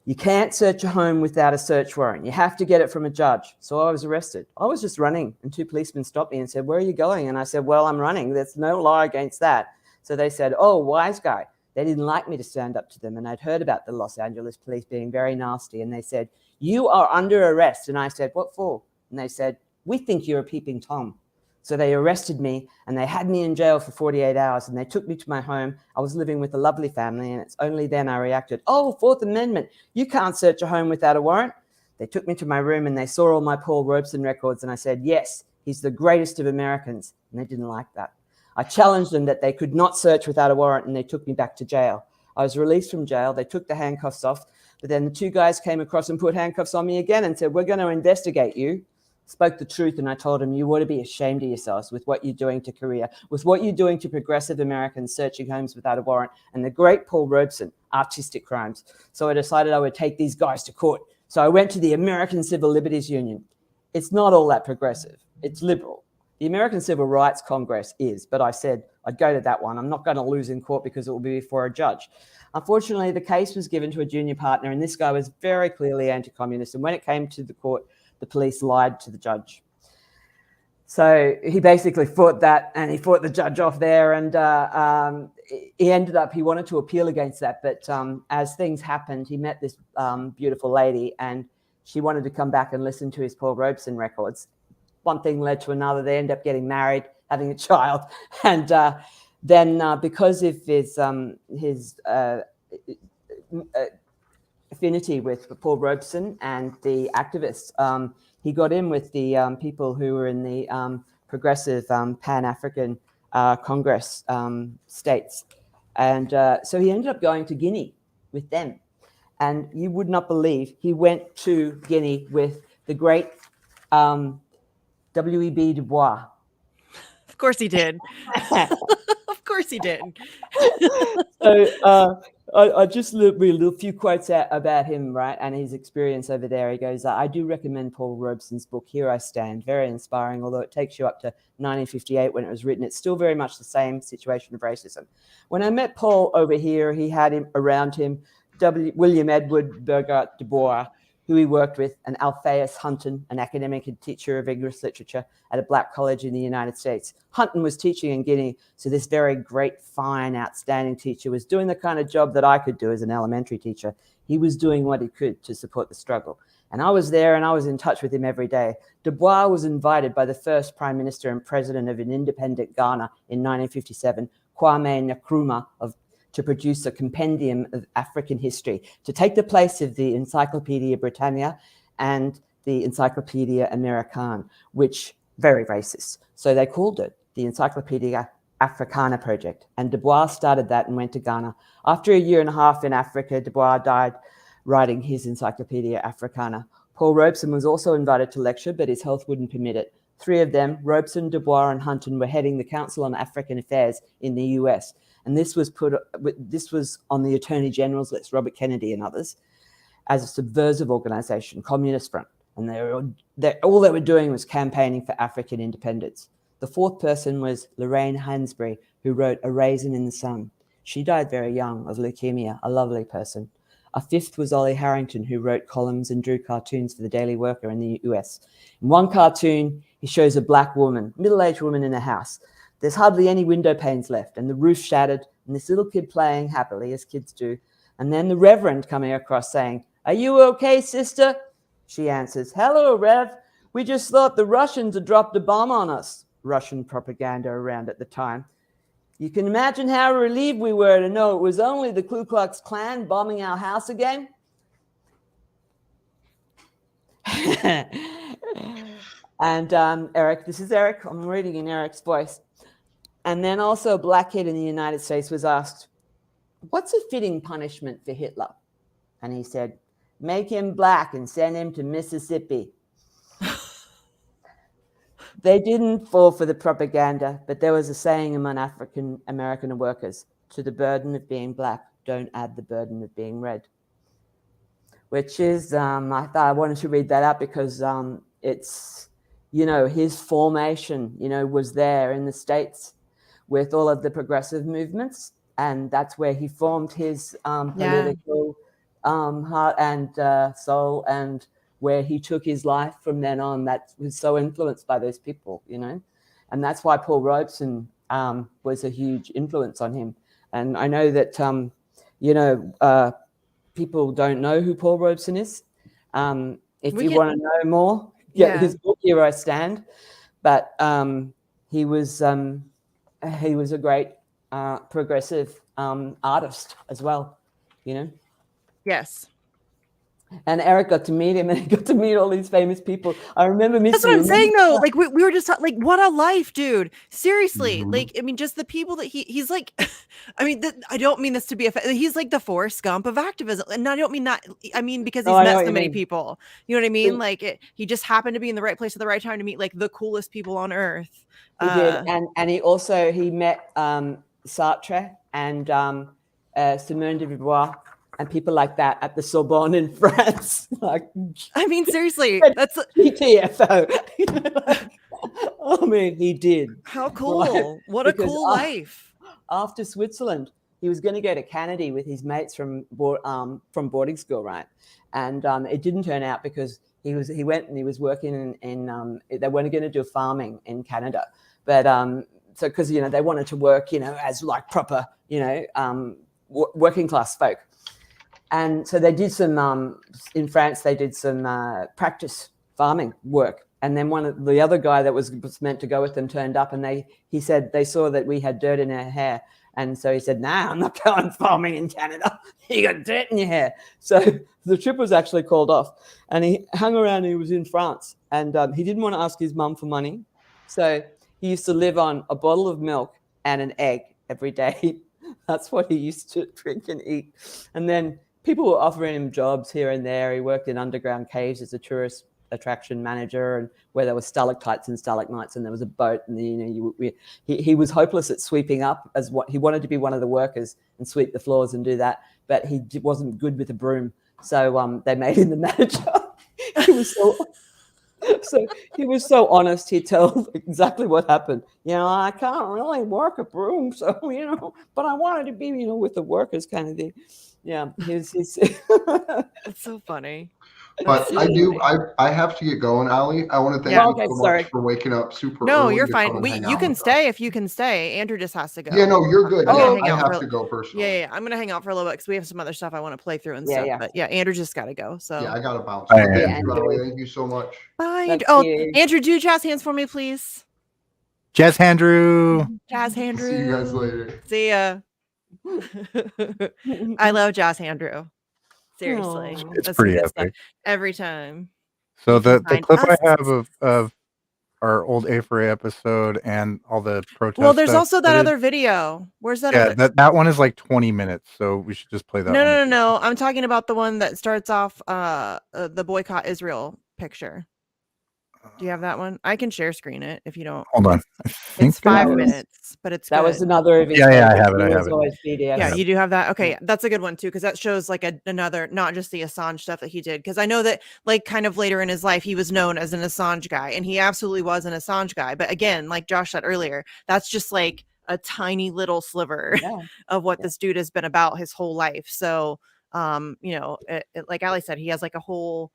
You can't search a home without a search warrant. You have to get it from a judge. So I was arrested. I was just running, and two policemen stopped me and said, where are you going? And I said, well, I'm running. There's no law against that. So they said, oh, wise guy. They didn't like me to stand up to them. And I'd heard about the Los Angeles police being very nasty. And they said, you are under arrest. And I said, what for? And they said, we think you're a peeping Tom. So they arrested me and they had me in jail for 48 hours and they took me to my home. I was living with a lovely family, and it's only then I reacted, oh, Fourth Amendment, you can't search a home without a warrant. They took me to my room and they saw all my Paul Robeson records, and I said, yes, he's the greatest of Americans. And they didn't like that. I challenged them that they could not search without a warrant, and they took me back to jail. I was released from jail. They took the handcuffs off, but then the two guys came across and put handcuffs on me again and said, we're going to investigate you. Spoke the truth, and I told him, you ought to be ashamed of yourselves with what you're doing to Korea, with what you're doing to progressive Americans searching homes without a warrant, and the great Paul Robeson, artistic crimes. So I decided I would take these guys to court. So I went to the American Civil Liberties Union. It's not all that progressive. It's liberal. The American Civil Rights Congress is, but I said I'd go to that one. I'm not going to lose in court because it will be before a judge. Unfortunately, the case was given to a junior partner, and this guy was very clearly anti-communist. And when it came to the court, the police lied to the judge. So he basically fought that, and he fought the judge off there, and he wanted to appeal against that. But as things happened, he met this beautiful lady, and she wanted to come back and listen to his Paul Robeson records. One thing led to another. They ended up getting married, having a child. And then because of his affinity with Paul Robeson and the activists, he got in with the people who were in the progressive Pan-African Congress states. And so he ended up going to Guinea with them. And you would not believe, he went to Guinea with the great W.E.B. Du Bois. Of course he did. Of course he did. So I just read a few quotes out about him, right, and his experience over there. He goes, I do recommend Paul Robeson's book, Here I Stand. Very inspiring, although it takes you up to 1958 when it was written. It's still very much the same situation of racism. When I met Paul over here, he had him around him, William Edward Burgart Du Bois, who he worked with, and Alphaeus Hunton, an academic and teacher of English literature at a black college in the United States. Hunton was teaching in Guinea, so this very great, fine, outstanding teacher was doing the kind of job that I could do as an elementary teacher. He was doing what he could to support the struggle. And I was there, and I was in touch with him every day. Du Bois was invited by the first prime minister and president of an independent Ghana in 1957, Kwame Nkrumah, to produce a compendium of African history, to take the place of the Encyclopedia Britannica and the Encyclopedia Americana, which very racist. So they called it the Encyclopedia Africana Project. And Du Bois started that and went to Ghana. After a year and a half in Africa, Du Bois died writing his Encyclopedia Africana. Paul Robeson was also invited to lecture, but his health wouldn't permit it. Three of them, Robeson, Du Bois, and Hunton, were heading the Council on African Affairs in the US. And this was on the Attorney General's list, Robert Kennedy and others, as a subversive organization, Communist Front. And all they were doing was campaigning for African independence. The fourth person was Lorraine Hansberry, who wrote A Raisin in the Sun. She died very young of leukemia, a lovely person. A fifth was Ollie Harrington, who wrote columns and drew cartoons for the Daily Worker in the US. In one cartoon, he shows a black woman, middle-aged woman in a house. There's hardly any window panes left, and the roof shattered, and this little kid playing happily, as kids do. And then the Reverend coming across saying, "Are you okay, sister?" She answers, "Hello, Rev. We just thought the Russians had dropped a bomb on us." Russian propaganda around at the time. You can imagine how relieved we were to know it was only the Ku Klux Klan bombing our house again. And Eric, this is Eric. I'm reading in Eric's voice. And then also a black kid in the United States was asked, "What's a fitting punishment for Hitler?" And he said, "Make him black and send him to Mississippi." They didn't fall for the propaganda, but there was a saying among African American workers, "To the burden of being black, don't add the burden of being red." Which is, I thought I wanted to read that out because it's, his formation, was there in the States with all of the progressive movements. And that's where he formed his political heart and soul, and where he took his life from then on. That was so influenced by those people, and that's why Paul Robeson was a huge influence on him. And I know that, people don't know who Paul Robeson is. If you want to know more, get his book, Here I Stand. But he was a great progressive artist as well, you know. Yes. And Eric got to meet him, and he got to meet all these famous people. I remember meeting. That's what I'm saying, though. Like we were just like, what a life, dude. Seriously, like I mean, just the people that he's like. I mean, I don't mean this to be he's like the Forrest Gump of activism, and I don't mean that. I mean because he's met so many people. You know what I mean? Like he just happened to be in the right place at the right time to meet like the coolest people on earth. He did, and he met Sartre and Simone de Beauvoir. And people like that at the Sorbonne in France. Like, I mean, seriously, that's GTFO. I mean, he did. How cool! Right? What a cool life. After Switzerland, he was going to go to Canada with his mates from boarding school, right? And it didn't turn out because he went and he was working in they weren't going to do farming in Canada, but so because they wanted to work as like proper working class folk. And so they did some, in France, they did some practice farming work. And then one of the other guy that was meant to go with them turned up, and he said they saw that we had dirt in our hair. And so he said, nah, I'm not going farming in Canada. You got dirt in your hair. So the trip was actually called off. And he hung around, he was in France. And he didn't want to ask his mum for money. So he used to live on a bottle of milk and an egg every day. That's what he used to drink and eat. And then people were offering him jobs here and there. He worked in underground caves as a tourist attraction manager, and where there were stalactites and stalagmites, and there was a boat. And he was hopeless at sweeping up. He wanted to be one of the workers and sweep the floors and do that, but he wasn't good with a broom. So they made him the manager. He was so honest. He'd tell exactly what happened. I can't really work a broom, so but I wanted to be with the workers kind of thing. Yeah, he's It's so funny. But I have to get going, Ali. I want to thank you so much for waking up super early. No, you're fine. You can stay if you can stay. Andrew just has to go. Yeah, no, you're good. I have to go personally. Yeah. I'm gonna hang out for a little bit because we have some other stuff I want to play through and stuff. Yeah. But yeah, Andrew just got to go. So yeah, I got to bounce. Thank you so much. Bye. Andrew, do jazz hands for me, please. Jazz Andrew. Jazz Andrew. See you guys later. See ya. I love Jazz Andrew. Seriously, it's pretty epic every time. So the clip I have of our old A4A episode and all the protests. Well, there's also that other video. Where's that? Yeah, that one is like 20 minutes, so we should just play that. No. I'm talking about the one that starts off the boycott Israel picture. Do you have that one? I can share screen it if you don't. Hold on. It's 5 minutes, but it's that was another video. Yeah, I have it. Yeah, you do have that. Okay, that's a good one too, because that shows like another, not just the Assange stuff that he did. Because I know that like kind of later in his life, he was known as an Assange guy, and he absolutely was an Assange guy. But again, like Josh said earlier, that's just like a tiny little sliver of what this dude has been about his whole life. So, like Ali said, he has like a whole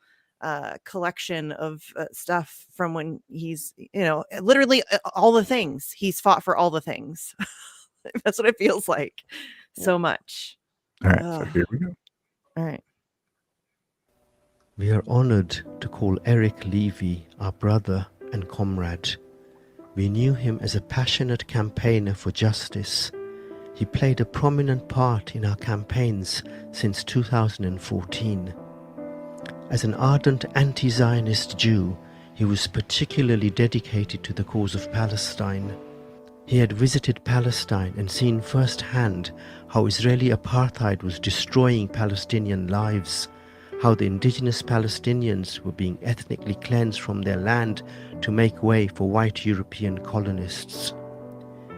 collection of stuff from when he's literally all the things he's fought for, all the things. That's what it feels like so much. All right, so here we go. All right, we are honored to call Eric Levy our brother and comrade. We knew him as a passionate campaigner for justice. He played a prominent part in our campaigns since 2014. As an ardent anti-Zionist Jew, he was particularly dedicated to the cause of Palestine. He had visited Palestine and seen firsthand how Israeli apartheid was destroying Palestinian lives, how the indigenous Palestinians were being ethnically cleansed from their land to make way for white European colonists.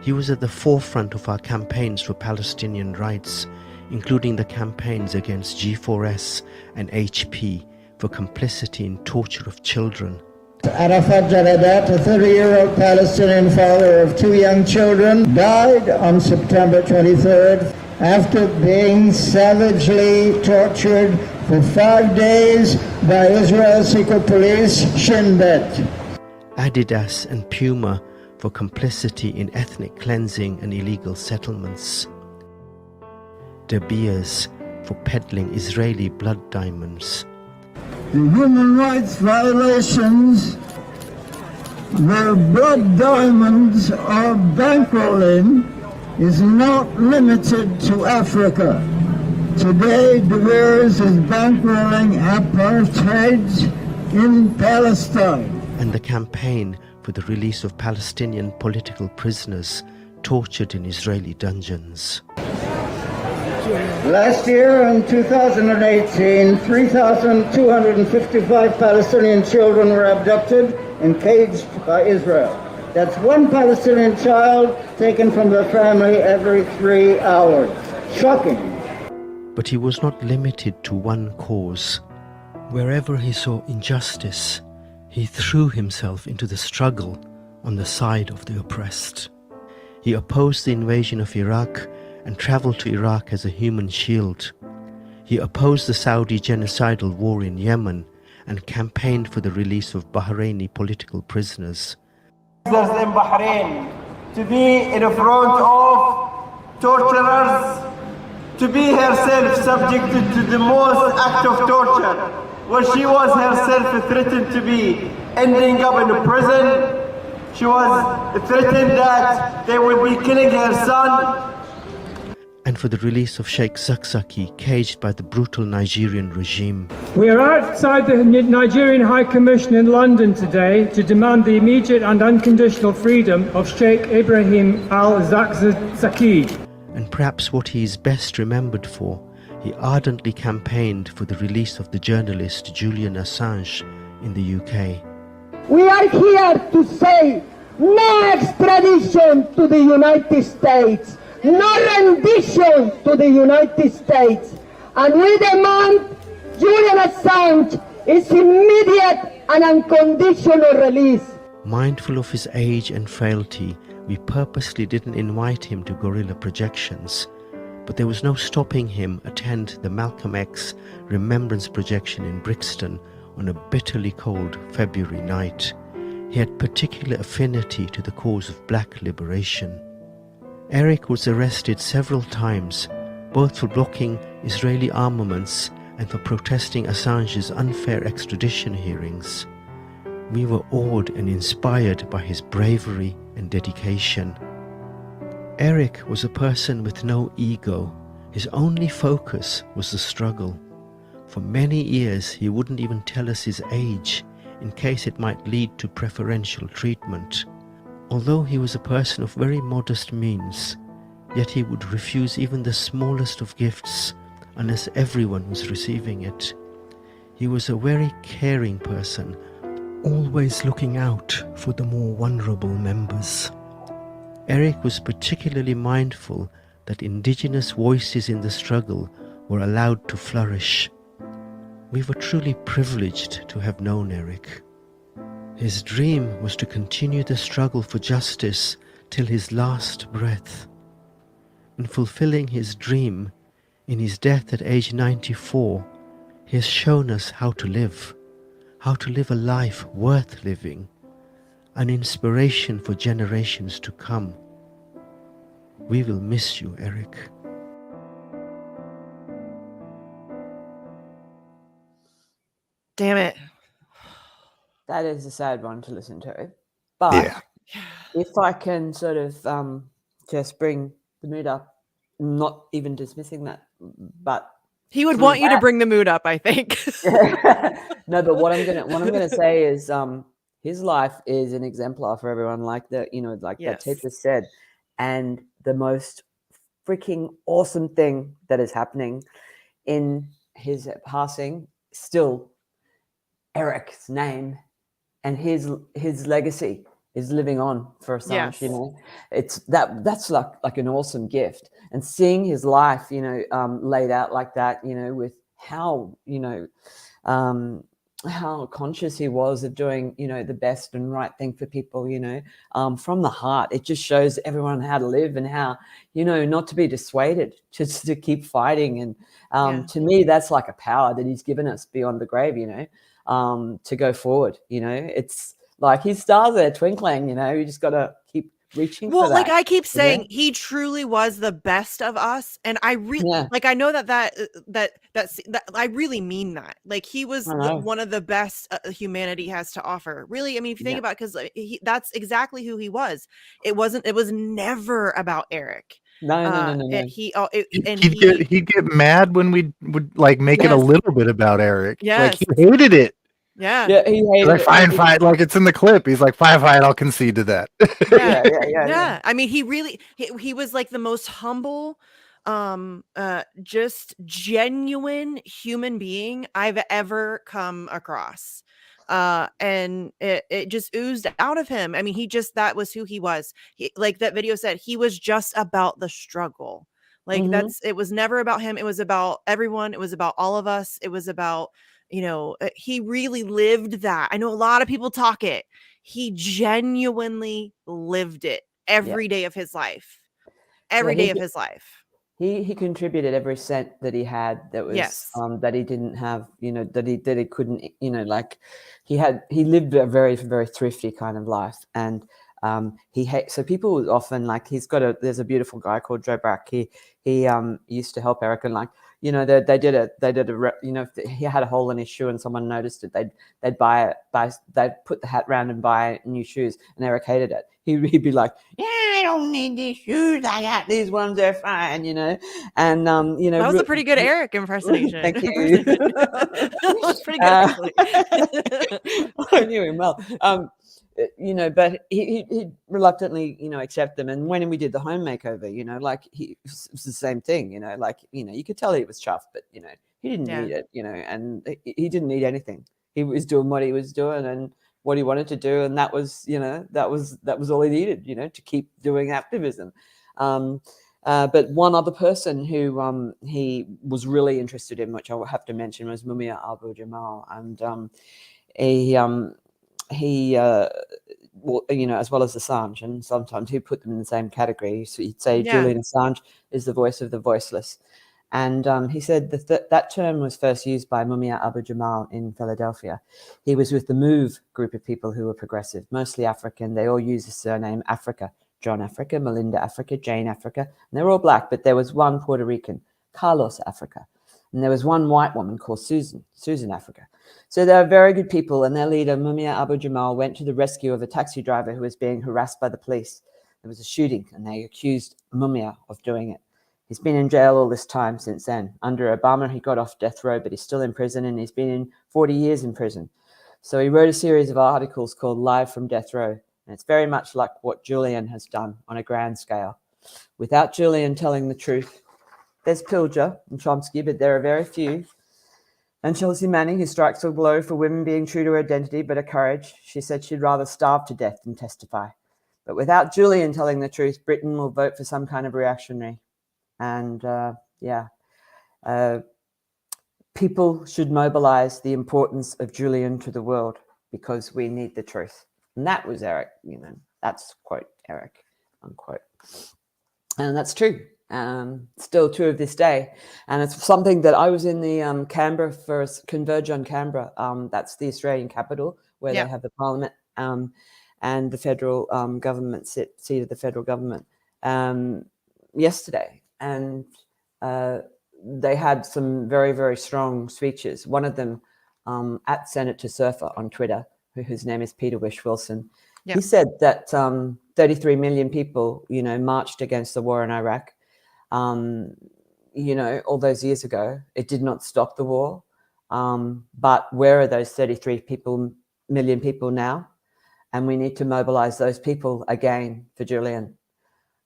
He was at the forefront of our campaigns for Palestinian rights, including the campaigns against G4S and HP, for complicity in torture of children. Arafat Jaradat, a 30-year-old Palestinian father of 2 young children, died on September 23rd after being savagely tortured for 5 days by Israel's secret police, Shin Bet. Adidas and Puma for complicity in ethnic cleansing and illegal settlements. De Beers for peddling Israeli blood diamonds. The human rights violations their blood diamonds are bankrolling is not limited to Africa. Today, De Beers is bankrolling apartheid in Palestine. And the campaign for the release of Palestinian political prisoners tortured in Israeli dungeons. Last year, in 2018, 3,255 Palestinian children were abducted and caged by Israel. That's one Palestinian child taken from their family every 3 hours. Shocking. But he was not limited to one cause. Wherever he saw injustice, he threw himself into the struggle on the side of the oppressed. He opposed the invasion of Iraq and traveled to Iraq as a human shield. He opposed the Saudi genocidal war in Yemen and campaigned for the release of Bahraini political prisoners. In Bahrain, to be in front of torturers, to be herself subjected to the most act of torture, where she was herself threatened to be ending up in a prison. She was threatened that they would be killing her son. And for the release of Sheikh Zakzaki, caged by the brutal Nigerian regime. We are outside the Nigerian High Commission in London today to demand the immediate and unconditional freedom of Sheikh Ibrahim al-Zakzaki. And perhaps what he is best remembered for, he ardently campaigned for the release of the journalist Julian Assange in the UK. We are here to say no extradition to the United States, no rendition to the United States, and we demand Julian Assange is immediate and unconditional release. Mindful of his age and frailty, we purposely didn't invite him to guerrilla projections, but there was no stopping him attend the Malcolm X Remembrance projection in Brixton on a bitterly cold February night. He had particular affinity to the cause of black liberation. Eric was arrested several times, both for blocking Israeli armaments and for protesting Assange's unfair extradition hearings. We were awed and inspired by his bravery and dedication. Eric was a person with no ego. His only focus was the struggle. For many years he wouldn't even tell us his age, in case it might lead to preferential treatment. Although he was a person of very modest means, yet he would refuse even the smallest of gifts unless everyone was receiving it. He was a very caring person, always looking out for the more vulnerable members. Eric was particularly mindful that indigenous voices in the struggle were allowed to flourish. We were truly privileged to have known Eric. His dream was to continue the struggle for justice till his last breath. In fulfilling his dream, in his death at age 94, he has shown us how to live a life worth living, an inspiration for generations to come. We will miss you, Eric. Damn it. That is a sad one to listen to. But if I can sort of just bring the mood up, not even dismissing that, but he would want you to bring the mood up, I think. No, but what I'm gonna say is his life is an exemplar for everyone, like that, that Ted just said. And the most freaking awesome thing that is happening in his passing, still Eric's name and his legacy is living on for Assange. It's that's like an awesome gift. And seeing his life, laid out like that, with how, how conscious he was of doing, the best and right thing for people, from the heart. It just shows everyone how to live and how, not to be dissuaded, just to keep fighting. And to me, that's like a power that he's given us beyond the grave, to go forward. It's like his stars are twinkling, you just got to keep reaching Well, for like that. I keep you know? saying, he truly was the best of us, and I really Yeah. like. I know that I really mean that. Like he was I know. one of the best humanity has to offer. Really, I mean, if you think Yeah. about, because that's exactly who he was. It wasn't. It was never about Eric. No. He'd get mad when we would like make it a Yes. little bit about Eric. Like he Yes. hated it. Yeah. Yeah, he He's hated like, it. fine, fine. Like it's in the clip. He's like, fine, fine. I'll concede to that. Yeah. I mean, he was like the most humble, just genuine human being I've ever come across. And it just oozed out of him. I mean, that was who he was. Like that video said, he was just about the struggle. Like it was never about him. It was about everyone. It was about all of us. It was about, he really lived that. I know a lot of people talk it. He genuinely lived it every day of his life. Every day of his life. He contributed every cent that he had that was Yes. that he didn't have, that he couldn't, like he lived a very, very thrifty kind of life. And so people often like, there's a beautiful guy called Joe Brack. He used to help Eric, and like, they did if he had a hole in his shoe and someone noticed it, they'd they'd put the hat round and buy new shoes, and Eric hated it. He'd be like, yeah, I don't need these shoes. I got these ones. They're fine, And that was a pretty good Eric impersonation. Thank you. That was pretty good, actually. I knew him well. But he reluctantly, accept them. And when we did the home makeover, like it was the same thing, like, you could tell he was chuffed, but, he didn't need it, and he didn't need anything. He was doing what he was doing and what he wanted to do. And that was, that was all he needed, to keep doing activism. But one other person who he was really interested in, which I will have to mention, was Mumia Abu Jamal. And he as well as Assange, and sometimes he put them in the same category. So he'd say Julian Assange is the voice of the voiceless. And he said that term was first used by Mumia Abu Jamal in Philadelphia. He was with the MOVE group of people who were progressive, mostly African. They all use the surname Africa. John Africa, Melinda Africa, Jane Africa. And they were all black, but there was one Puerto Rican, Carlos Africa. And there was one white woman called Susan Africa. So they were very good people, and their leader, Mumia Abu Jamal, went to the rescue of a taxi driver who was being harassed by the police. There was a shooting, and they accused Mumia of doing it. He's been in jail all this time since then. Under Obama, he got off death row, but he's still in prison, and he's been in 40 years in prison. So he wrote a series of articles called Live from Death Row, and it's very much like what Julian has done on a grand scale. Without Julian telling the truth, there's Pilger and Chomsky, but there are very few. And Chelsea Manning, who strikes a blow for women being true to her identity but her courage. She said she'd rather starve to death than testify. But without Julian telling the truth, Britain will vote for some kind of reactionary. And people should mobilize the importance of Julian to the world because we need the truth. And that was Eric, that's quote Eric, unquote. And that's true. Still true of this day. And it's something that I was in the Canberra for Converge on Canberra. That's the Australian capital where they have the parliament and the federal government seat of the federal government yesterday. And they had some very, very strong speeches. One of them at Senator Surfer on Twitter, whose name is Peter Wish-Wilson. Yep. He said that 33 million people, marched against the war in Iraq. All those years ago, it did not stop the war. But where are those 33 million people now? And we need to mobilize those people again for Julian.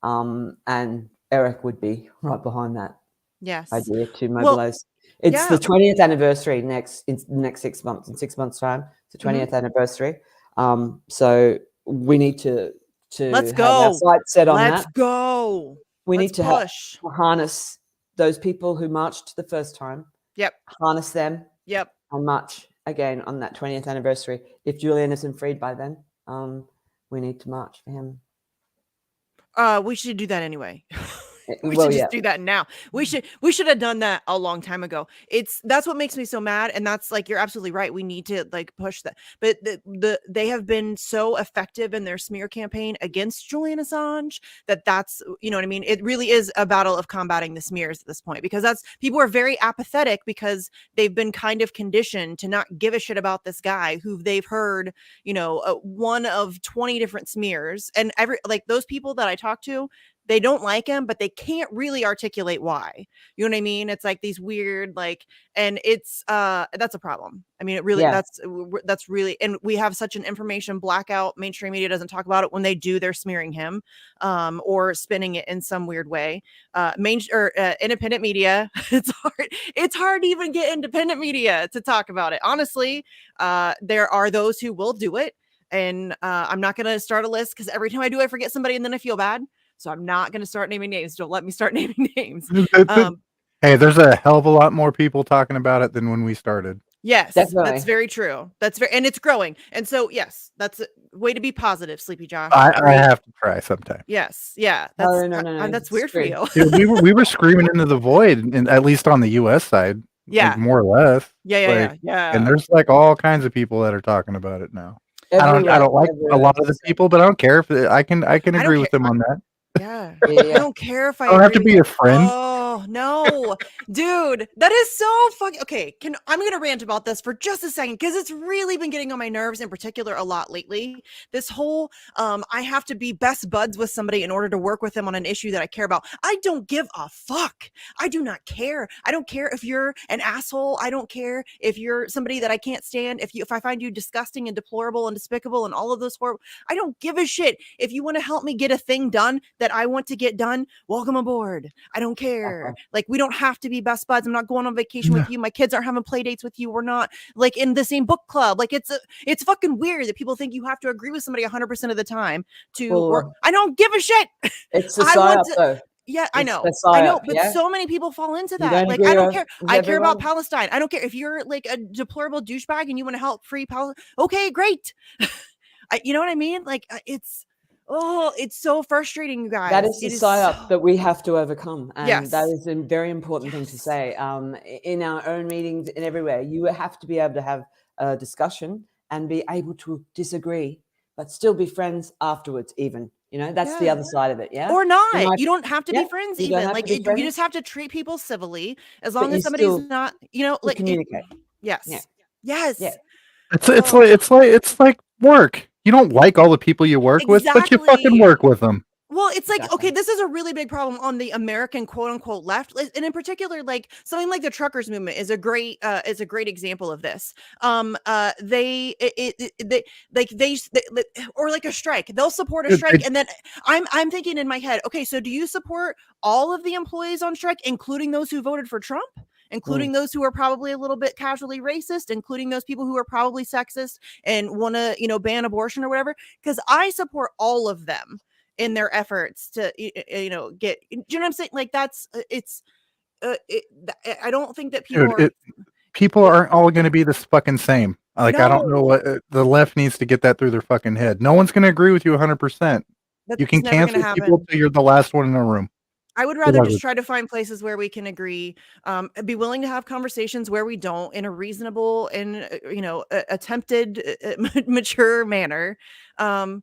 And Eric would be right behind that idea to mobilize. It's the 20th anniversary next 6 months. In 6 months' time, it's the 20th anniversary. So we need to let's have go. Our sights set on that. Let's go. We Let's need to push. harness those people who marched the first time. Yep. Harness them. Yep. And march again on that 20th anniversary. If Julian isn't freed by then, we need to march for him. We should do that anyway. We should just do that now. We should have done that a long time ago. That's what makes me so mad, and that's like, you're absolutely right. We need to like push that. But they have been so effective in their smear campaign against Julian Assange that's, you know what I mean? It really is a battle of combating the smears at this point, because people are very apathetic because they've been kind of conditioned to not give a shit about this guy who they've heard, one of 20 different smears, and those people that I talk to, they don't like him, but they can't really articulate why. You know what I mean? It's like these weird, and it's that's a problem. I mean, it really, that's really, and we have such an information blackout. Mainstream media doesn't talk about it. When they do, they're smearing him, or spinning it in some weird way. Independent media, it's hard to even get independent media to talk about it. Honestly, there are those who will do it. And I'm not going to start a list, because every time I do, I forget somebody and then I feel bad. So I'm not going to start naming names. Don't let me start naming names. Hey, there's a hell of a lot more people talking about it than when we started. Yes, that's very true. And it's growing. And so, yes, that's a way to be positive, Sleepy Josh. I have to try sometime. Yes. Yeah. That's weird for you. Dude, we were screaming into the void, and at least on the US side. Yeah. Like, more or less. Yeah. And there's like all kinds of people that are talking about it now. I don't like a lot of the people, but I don't care if I can agree with them on that. Yeah. I don't care if I don't have to be your friend. Oh no, dude, that is so fucking okay. I'm gonna rant about this for just a second, because it's really been getting on my nerves, in particular, a lot lately. This whole I have to be best buds with somebody in order to work with them on an issue that I care about. I don't give a fuck. I do not care. I don't care if you're an asshole. I don't care if you're somebody that I can't stand. If I find you disgusting and deplorable and despicable and all of those horrible, I don't give a shit. If you want to help me get a thing done that I want to get done, welcome aboard. I don't care. Like, we don't have to be best buds. I'm not going on vacation with you. My kids aren't having play dates with you. We're not like in the same book club. Like, it's fucking weird that people think you have to agree with somebody 100% of the time to work. I don't give a shit. It's a psyop, though. Yeah, I know, but so many people fall into that. Like, I don't care. I care about Palestine. I don't care if you're like a deplorable douchebag and you want to help free Palestine. Okay, great. You know what I mean? Like, it's so frustrating, you guys. That is the psyop that we have to overcome. And that is a very important thing to say. In our own meetings and everywhere, you have to be able to have a discussion and be able to disagree, but still be friends afterwards, even. That's the other side of it. Yeah. Or not. You don't have to be friends, even. Like, you just have to treat people civilly, as long as somebody's not, like, communicate. Yes. Yes. Yeah. It's like work. You don't like all the people you work with, but you fucking work with them. Well, it's like, okay, this is a really big problem on the American quote unquote left. And in particular, like something like the truckers movement is a great example of this. Or like a strike, they'll support a strike. And then I'm thinking in my head, okay, so do you support all of the employees on strike, including those who voted for Trump? Including those who are probably a little bit casually racist, including those people who are probably sexist and want to, ban abortion or whatever, because I support all of them in their efforts to, get, do you know what I'm saying? Like, that's, I don't think that people people aren't all going to be this fucking same. Like, I don't know what the left needs to get that through their fucking head. No one's going to agree with you 100%. You can cancel people till you're the last one in the room. I would rather just try to find places where we can agree, be willing to have conversations where we don't, in a reasonable and, attempted, mature manner. I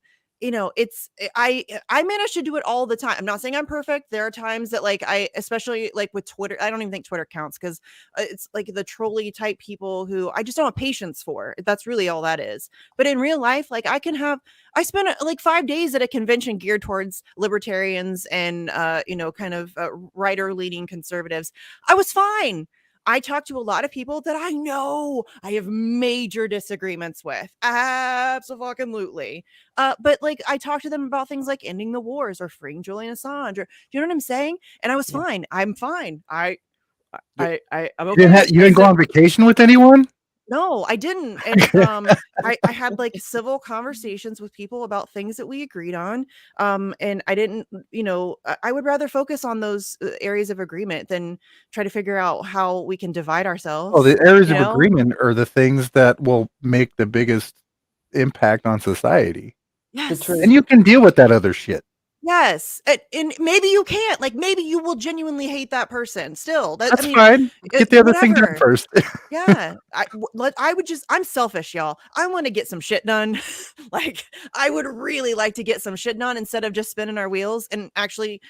manage to do it all the time. I'm not saying I'm perfect. There are times that, like, especially like with Twitter, I don't even think Twitter counts, because it's like the trolley type people who I just don't have patience for. That's really all that is. But in real life, like, I spent like 5 days at a convention geared towards libertarians and, writer leaning conservatives. I was fine. I talked to a lot of people that I know I have major disagreements with. Absolutely. But like, I talked to them about things like ending the wars or freeing Julian Assange, or, you know what I'm saying? And I was fine. I'm fine. I'm okay. You didn't go on vacation with anyone? No, I didn't. And I had like civil conversations with people about things that we agreed on. And I didn't, I would rather focus on those areas of agreement than try to figure out how we can divide ourselves. Oh, the areas of agreement are the things that will make the biggest impact on society. Yes. And you can deal with that other shit. Yes, and maybe you can't. Like, maybe you will genuinely hate that person still. That's fine. Get the other thing done first. Yeah, I'm selfish, y'all. I want to get some shit done. Like, I would really like to get some shit done instead of just spinning our wheels and actually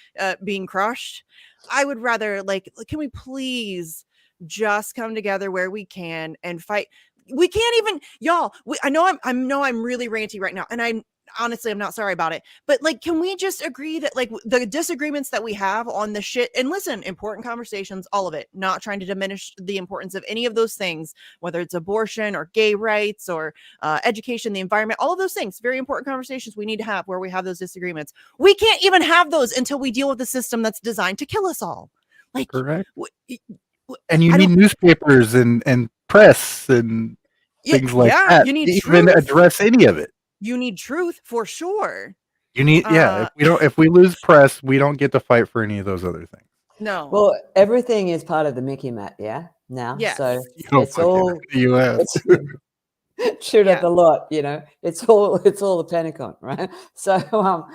being crushed. I would rather, like, can we please just come together where we can and fight? We can't even, y'all. I know I'm really ranty right now, and I'm not sorry about it, but like, can we just agree that like the disagreements that we have on the shit, and listen, important conversations, all of it, not trying to diminish the importance of any of those things, whether it's abortion or gay rights or education, the environment, all of those things, very important conversations we need to have where we have those disagreements. We can't even have those until we deal with a system that's designed to kill us all. Like, correct. And you need newspapers and press and things like that you need to even address any of it. You need truth for sure. You need, if we lose press, we don't get to fight for any of those other things. No. Well, everything is part of the Mickey map, yeah. Now, yes. So it's all the U.S. Shoot at the lot, It's all the Pentagon, right? So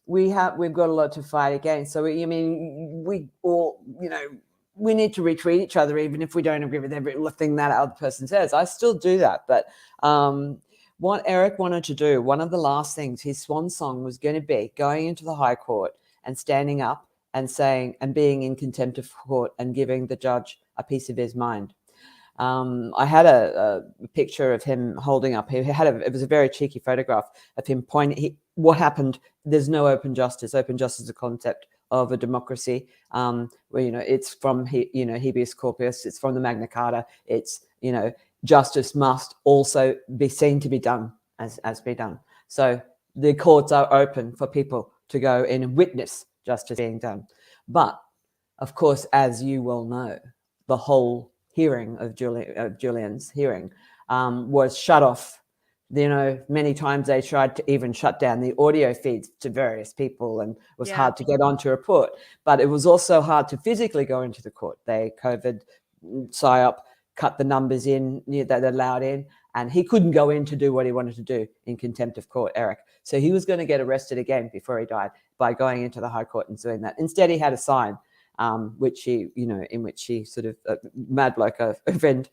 we've got a lot to fight against. So we all, we need to retweet each other, even if we don't agree with everything that other person says. I still do that, but what Eric wanted to do, one of the last things, his swan song was going to be going into the High Court and standing up and saying and being in contempt of court and giving the judge a piece of his mind. I had a picture of him holding up. It was a very cheeky photograph of him pointing. What happened? There's no open justice. Open justice is a concept of a democracy, where it's from habeas corpus. It's from the Magna Carta. It's justice must also be seen to be done as be done. So the courts are open for people to go in and witness justice being done. But of course, as you well know, the whole hearing of Julian's hearing was shut off. Many times they tried to even shut down the audio feeds to various people, and it was hard to get onto a report. But it was also hard to physically go into the court. They COVID psyop, cut the numbers in that allowed in, and he couldn't go in to do what he wanted to do in contempt of court, Eric. So he was going to get arrested again before he died by going into the High Court and doing that. Instead, he had a sign, which he, in which he sort of mad bloke, a friend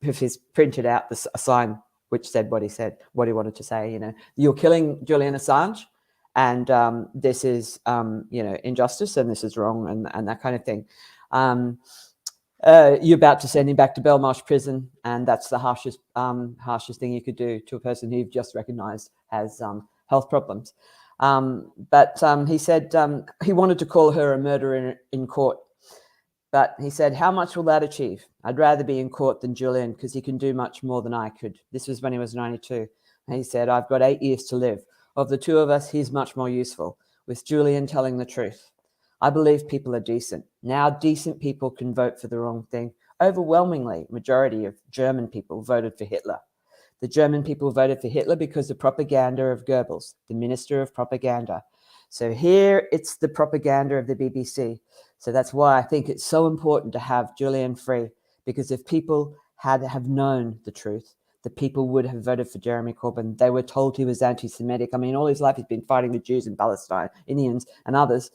of his printed out a sign which said what he wanted to say. You're killing Julian Assange, and this is injustice, and this is wrong, and that kind of thing. You're about to send him back to Belmarsh prison, and that's the harshest thing you could do to a person who you've just recognised has health problems. But he said he wanted to call her a murderer in court. But he said, how much will that achieve? I'd rather be in court than Julian, because he can do much more than I could. This was when he was 92. And he said, I've got 8 years to live. Of the two of us, he's much more useful, with Julian telling the truth. I believe people are decent. Now decent people can vote for the wrong thing. Overwhelmingly, majority of German people voted for Hitler. The German people voted for Hitler because of propaganda of Goebbels, the minister of propaganda. So here it's the propaganda of the BBC. So that's why I think it's so important to have Julian free, because if people have known the truth, the people would have voted for Jeremy Corbyn. They were told he was anti-Semitic. I mean, all his life he's been fighting the Jews in Palestine, Indians and others.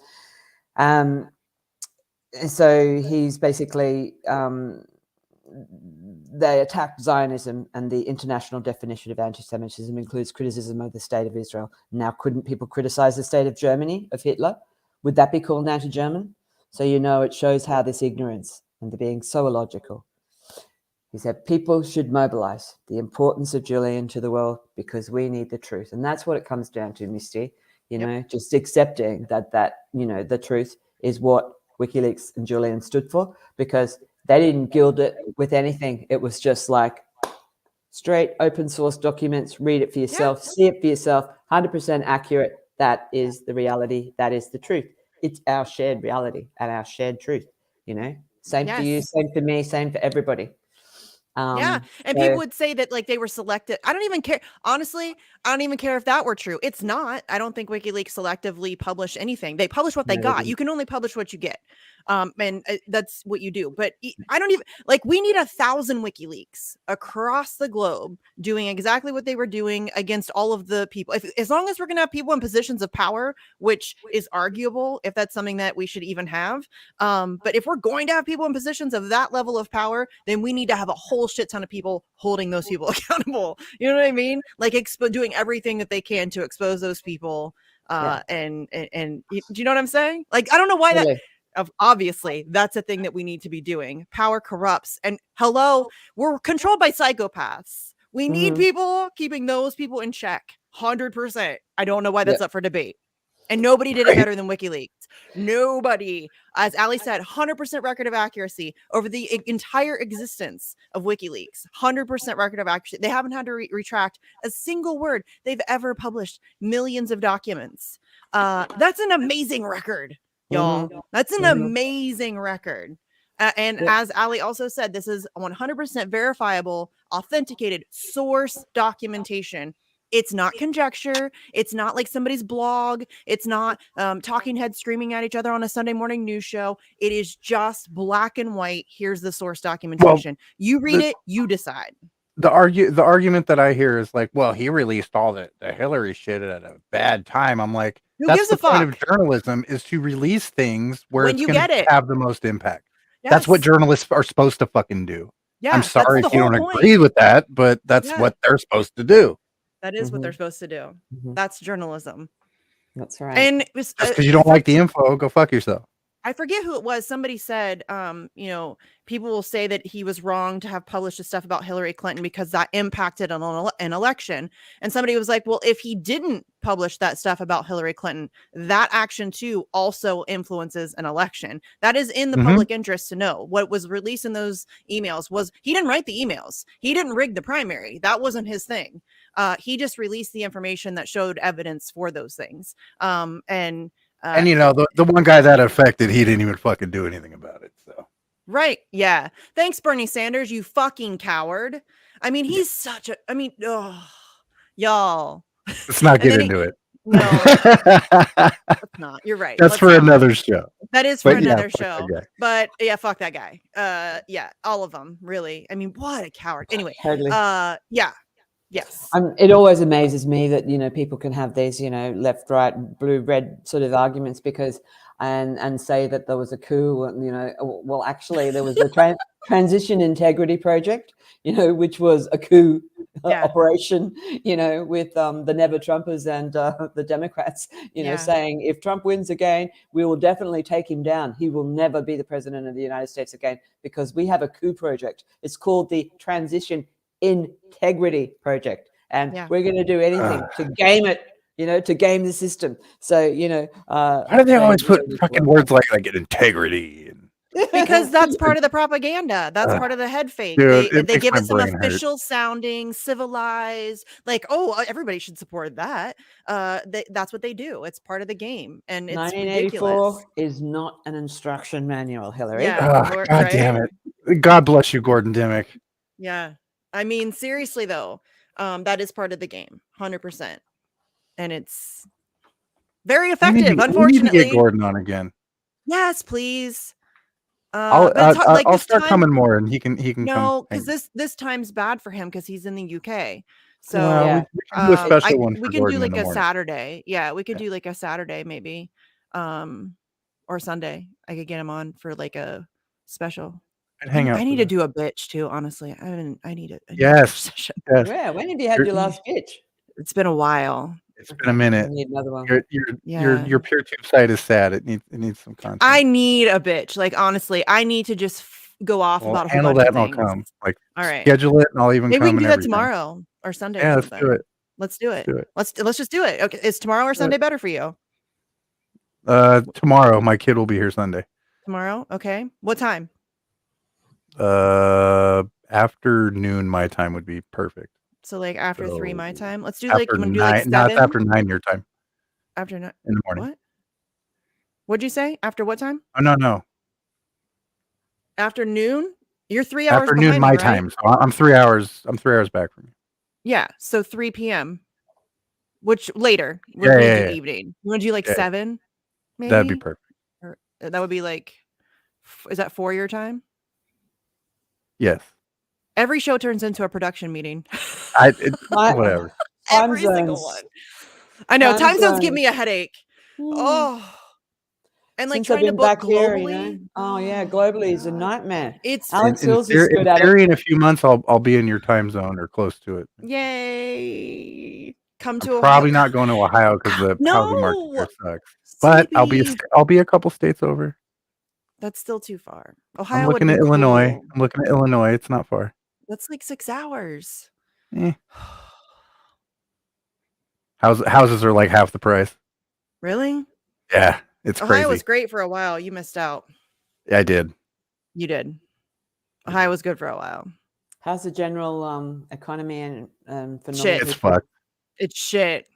So he's basically, they attack Zionism, and the international definition of anti-Semitism includes criticism of the state of Israel. Now, couldn't people criticize the state of Germany, of Hitler? Would that be called anti-German? So, it shows how this ignorance and the being so illogical. He said, people should mobilize the importance of Julian to the world, because we need the truth. And that's what it comes down to, Misty, just accepting that, the truth is what WikiLeaks and Julian stood for, because they didn't gild it with anything. It was just like straight open source documents, read it for yourself, see it for yourself, 100% accurate. That is the reality. That is the truth. It's our shared reality and our shared truth, Same for you, same for me, same for everybody. Yeah, and people would say that like they were selected. I don't even care. Honestly, I don't even care if that were true. It's not. I don't think WikiLeaks selectively publish anything. They publish what they got. You can only publish what you get. And that's what you do. But I don't even like, we need 1,000 WikiLeaks across the globe doing exactly what they were doing against all of the people. As long as we're going to have people in positions of power, which is arguable if that's something that we should even have. But if we're going to have people in positions of that level of power, then we need to have a whole shit ton of people holding those people accountable. You know what I mean? Like doing everything that they can to expose those people. And do you know what I'm saying? Like, I don't know why that. Obviously, that's a thing that we need to be doing. Power corrupts. And hello, we're controlled by psychopaths. We need people keeping those people in check. 100%. I don't know why that's up for debate. And nobody did it better than WikiLeaks. Nobody. As Ali said, 100% record of accuracy over the entire existence of WikiLeaks. 100% record of accuracy. They haven't had to retract a single word. They've ever published millions of documents. That's an amazing record. Y'all, that's an amazing record. And as Ali also said, this is 100% verifiable, authenticated source documentation. It's not conjecture. It's not like somebody's blog. It's not talking heads screaming at each other on a Sunday morning news show. It is just black and white. Here's the source documentation. You read it, you decide. The argument that I hear is like, well, he released all the Hillary shit at a bad time. I'm like, that's the point of journalism, is to release things where it's going to have the most impact. Yes. That's what journalists are supposed to fucking do. Yeah, I'm sorry if you don't agree with that, but that's what they're supposed to do. That is what they're supposed to do. That's journalism. That's right. And just because you don't like the info, go fuck yourself. I forget who it was. Somebody said, you know, people will say that he was wrong to have published the stuff about Hillary Clinton because that impacted on an election. And somebody was like, well, if he didn't publish that stuff about Hillary Clinton, that action too also influences an election. That is in the public interest to know. What was released in those emails was, he didn't write the emails. He didn't rig the primary. That wasn't his thing. He just released the information that showed evidence for those things. And you know, the one guy that affected, he didn't even fucking do anything about it. So right. Yeah. Thanks, Bernie Sanders, you fucking coward. I mean, he's such a, I mean, y'all. Let's not get into it. No, it's not. You're right. That's for another show. That is for another show. But yeah, fuck that guy. Yeah, all of them, really. I mean, what a coward. Anyway, yeah. Yes. It always amazes me that, you know, people can have these, you know, left, right, blue, red sort of arguments because and say that there was a coup, and, you know, well, actually there was the transition integrity project, you know, which was a coup operation, you know, with the Never Trumpers and the Democrats, you know, saying if Trump wins again, we will definitely take him down. He will never be the president of the United States again because we have a coup project. It's called the Transition Integrity Project, and we're going to do anything to game it, you know, to game the system. So, you know, why do they always put fucking words like integrity? Because that's part of the propaganda. That's part of the head fake. Dude, they give it some official sounding, civilized, like, oh, everybody should support that. That's what they do. It's part of the game, and it's 1984 ridiculous. is not an instruction manual, Hillary. Yeah, God damn it! God bless you, Gordon Dimmick. Yeah. I mean, seriously, though, that is part of the game, 100%. And it's very effective, unfortunately. We need to get Gordon on again. Yes, please. I'll start coming more, and he can come. No, because this time's bad for him because he's in the UK. So we can do a special one. We can do like a Saturday. Yeah, we could do like a Saturday maybe, or Sunday. I could get him on for like a special. Hang out. I need to do a bitch too. Honestly, I need it. Yes. Yeah. When have you had your last bitch? It's been a while. It's been a minute. I need another one. Your PeerTube site is sad. It needs some content. I need a bitch. Like, honestly, I need to just go off about a whole bunch of things. I'll come. Like, all right, schedule it, and I'll even. Maybe come we can do that tomorrow or Sunday. Yeah, let's do it. Let's do it. Let's just do it. Okay, is tomorrow or Sunday better for you? Tomorrow. My kid will be here Sunday. Tomorrow. Okay. What time? Afternoon my time would be perfect. So like after 3 my time. Let's do like 9, like 7? Not after 9 your time. After 9 in the morning. What? What'd you say? After what time? Oh no. Afternoon? You're 3 hours afternoon behind my me, right? time. So I'm 3 hours. I'm 3 hours back from you. Yeah, so 3 p.m. Which later Yeah, we're gonna yeah, do yeah. evening. You want to do like Yeah. 7, maybe? That'd be perfect. Or that would be like, is that 4 your time? Yes. Every show turns into a production meeting. Whatever. Every single one. I know time zones give me a headache. Oh. And like Since I've trying to been book back here, globally. Oh yeah, globally is a nightmare. It's Alex in Hills is good at theory, it. in a few months, I'll be in your time zone or close to it. Yay. Come to I'm Ohio. probably not going to Ohio because the housing market there sucks. But I'll be a couple states over. That's still too far. I'm Ohio would looking be at Illinois. cool. I'm looking at Illinois. It's not far. That's like 6 hours. Houses are like half the price. Really? Yeah, it's Ohio crazy. was great for a while. You missed out. Yeah, I did. You did. Ohio was good for a while. How's the general economy and for Shit. It's fucked. It's shit.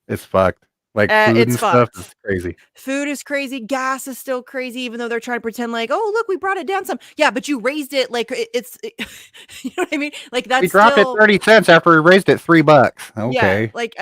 It's fucked. Like food it's and stuff fucked. is crazy. Food is crazy. Gas is still crazy, even though they're trying to pretend like, oh, look, we brought it down some. Yeah, but you raised it like you know what I mean? Like that's We dropped still, it 30 cents after we raised it $3. Okay. Yeah, like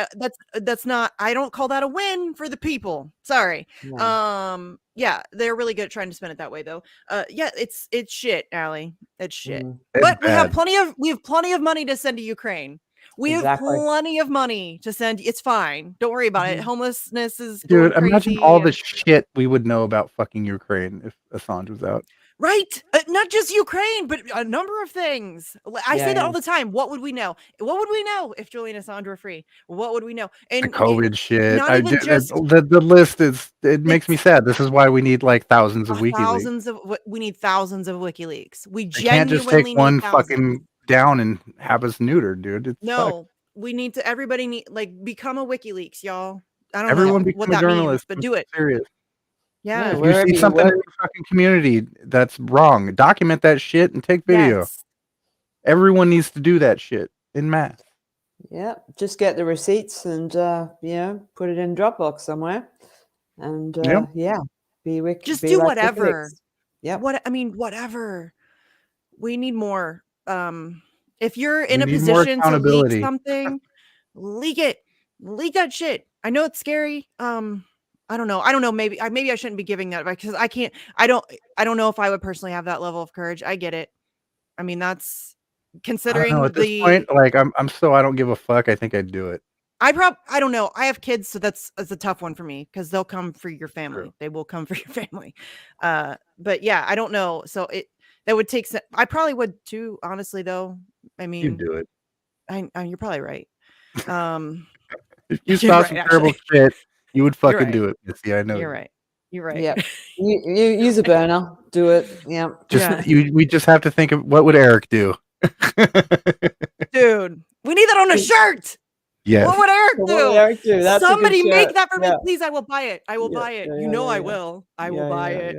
that's not. I don't call that a win for the people. Sorry. No. Yeah, they're really good at trying to spin it that way, though. Yeah, it's shit, Allie. It's shit. It's But we have bad. plenty of money to send to Ukraine. We have Exactly. plenty of money to send. It's fine. Don't worry about it. Homelessness is Dude, going imagine crazy. all the shit we would know about fucking Ukraine if Assange was out. Right. Not just Ukraine, but a number of things. I say that all the time. What would we know? What would we know if Julian Assange were free? What would we know? The And COVID shit. not even just The list is, it makes me sad. This is why we need like thousands of WikiLeaks. we need thousands of WikiLeaks. We They can't just genuinely take one need thousands. fucking down and have us neutered, dude. It's fucked. No, we need to. Everybody need become a WikiLeaks, y'all. I don't Everyone know become what a that journalist. means, but I'm do it. serious. Yeah. If you see something in the fucking community that's wrong, document that shit and take video. Yes. Everyone needs to do that shit in mass. Yeah, just get the receipts and put it in Dropbox somewhere, and Just be do like whatever. Yeah. Whatever. We need more. If you're in We a need more position to leak accountability. something, leak it. Leak that shit. I know it's scary. I don't know. Maybe I shouldn't be giving that advice because I can't. I don't know if I would personally have that level of courage. I get it. I mean, that's I don't considering know, at this point, like I'm so I don't give a fuck. I think I'd do it. I don't know. I have kids, so that's a tough one for me because they'll come for your family. True. They will come for your family. But yeah, I don't know. So that would take. I probably would too. Honestly, though, I mean, You'd do it. You're probably right. If you saw some terrible shit, you would fucking do it, Missy. I know. You're right. You're right. Yeah. You use a burner. Do it. Yeah. We just have to think of what would Eric do. Dude, we need that on a shirt. Yes. What would Eric do? What would Eric do? That's a good Somebody make shirt. that for me, Yeah. please. I will buy it. I will buy it. yeah, You know yeah, I yeah. will. I will buy it.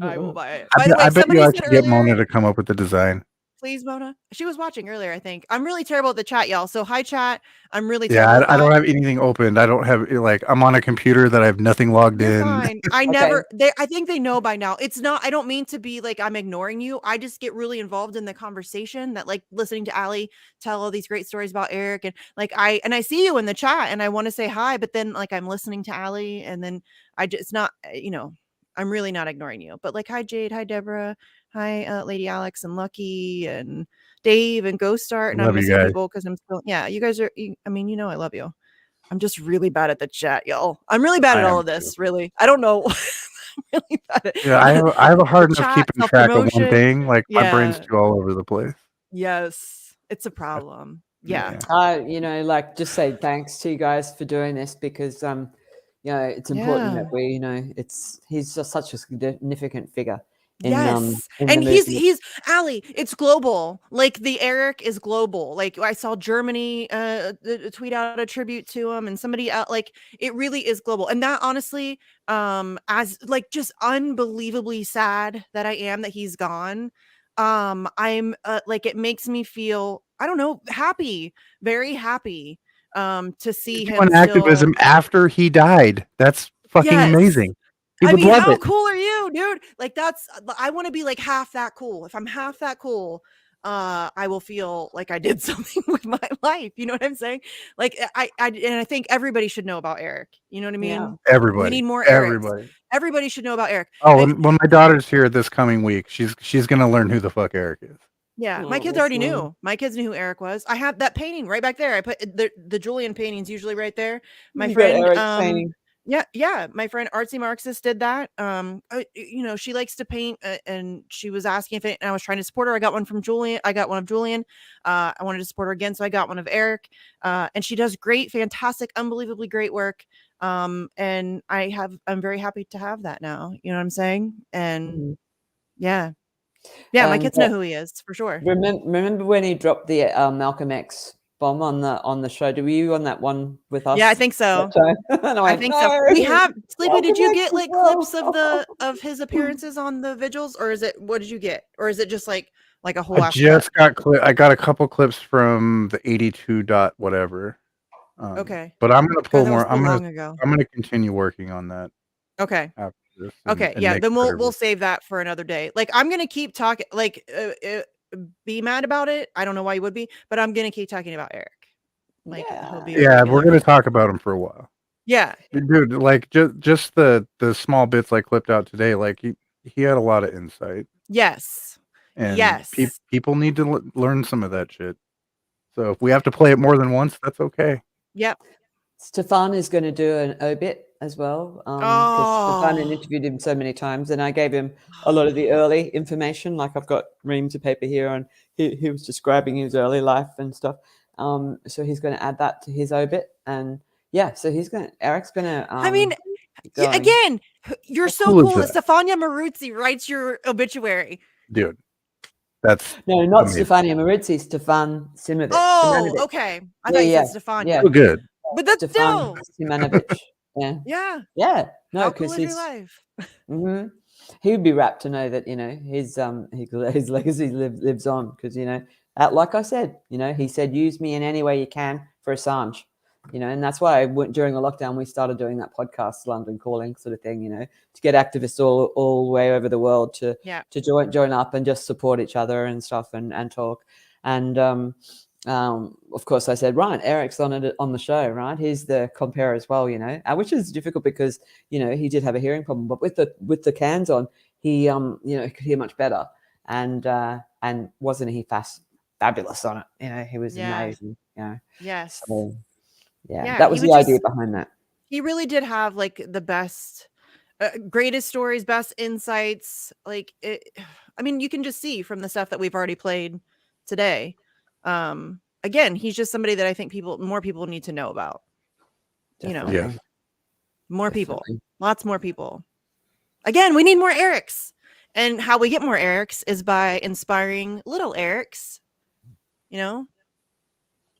I will buy it. I By the way, bet you somebody I said could get earlier. Mona to come up with the design. Please, Mona. She was watching earlier, I think. I'm really terrible at the chat, y'all. So hi, chat. I'm really terrible. Yeah, I don't have anything opened. I don't have I'm on a computer that I have nothing logged in. Fine. I think they know by now. It's not, I don't mean to be like I'm ignoring you. I just get really involved in the conversation that like listening to Allie tell all these great stories about Eric and I see you in the chat and I want to say hi, but then like I'm listening to Allie and then it's not, I'm really not ignoring you. But like, hi Jade, hi Deborah, hi Lady Alex and Lucky and Dave and Ghost Start. And I'm missing people because I'm still, you guys are, I love you. I'm just really bad at the chat, y'all. I'm really bad at all of this, really. I don't know. I'm really bad at I have a hard enough chat, keeping track of one self-promotion. thing. Like my brain's too all over the place. Yes, it's a problem. Yeah. Just say thanks to you guys for doing this because it's important that we, he's just such a significant figure. Yes. And he's Allie, it's global. Like the Eric is global. Like I saw Germany tweet out a tribute to him and somebody else, like it really is global. And that honestly, as like just unbelievably sad that I am that he's gone. I'm like it makes me feel, I don't know, happy, very happy to see him activism after he died. That's fucking amazing. How cool are you? too, dude. Like I want to be like half that cool. If I'm half that cool, I will feel like I did something with my life. You know what I'm saying? Like I think everybody should know about Eric. You know what I mean? We need more Erics. Everybody should know about Eric. Oh, when my daughter's here this coming week, she's gonna learn who the fuck Eric is. Yeah, my kids already knew. My kids knew who Eric was. I have that painting right back there. I put the Julian painting's usually right there. My friend, painting. yeah, my friend Artsy Marxist did that. She likes to paint, and she was asking if I was trying to support her. I got one from Julian. I got one of Julian. I wanted to support her again, so I got one of Eric. And she does great, fantastic, unbelievably great work. And I'm very happy to have that now. You know what I'm saying? And yeah. Yeah, my kids know who he is for sure. Remember when he dropped the Malcolm X bomb on the show? Were you on that one with us? Yeah, I think so. I think so. We have Sleepy. Did you get like clips of his appearances on the vigils, or what did you get, or is it just like a whole? I got a couple clips from the 82 dot whatever. Okay, but I'm gonna pull more. I'm gonna continue working on that. Okay. And yeah, then we'll save that for another day. Like I'm gonna keep talking, be mad about it. I don't know why you would be, but I'm gonna keep talking about Eric. Like he'll be we're gonna talk about him for a while. Yeah, dude, like just the small bits I clipped out today, like he had a lot of insight. Yes. And yes. People need to learn some of that shit. So if we have to play it more than once, that's okay. Yep. Stefan is going to do an obit as well. Stefan had interviewed him so many times, and I gave him a lot of the early information. Like I've got reams of paper here, and he was describing his early life and stuff. So he's going to add that to his obit, and so Eric's going to. I mean, again, you're so cool that Stefania Maruzzi writes your obituary, dude. That's not amazing. Stefania Maruzzi, Stefan Simovic. Oh, okay. I thought you said Stefania. Yeah, good. But that's Stefan Simovic. Yeah. No, because he's life. He would be rapt to know that his legacy lives on, because like I said, he said use me in any way you can for Assange. And that's why during the lockdown we started doing that podcast, London Calling sort of thing, to get activists all the way over the world to join up and just support each other and stuff and talk. And of course I said, right, Eric's on the show, right? He's the compere as well, which is difficult because he did have a hearing problem, but with the cans on, he could hear much better, and wasn't he fabulous on it? He was amazing. Yes. So, that was the idea behind that. He really did have like the best, greatest stories, best insights. Like I mean, you can just see from the stuff that we've already played today. Again, he's just somebody that I think more people need to know about. Definitely. More people, lots more people. Again, we need more Erics, and how we get more Erics is by inspiring little Erics.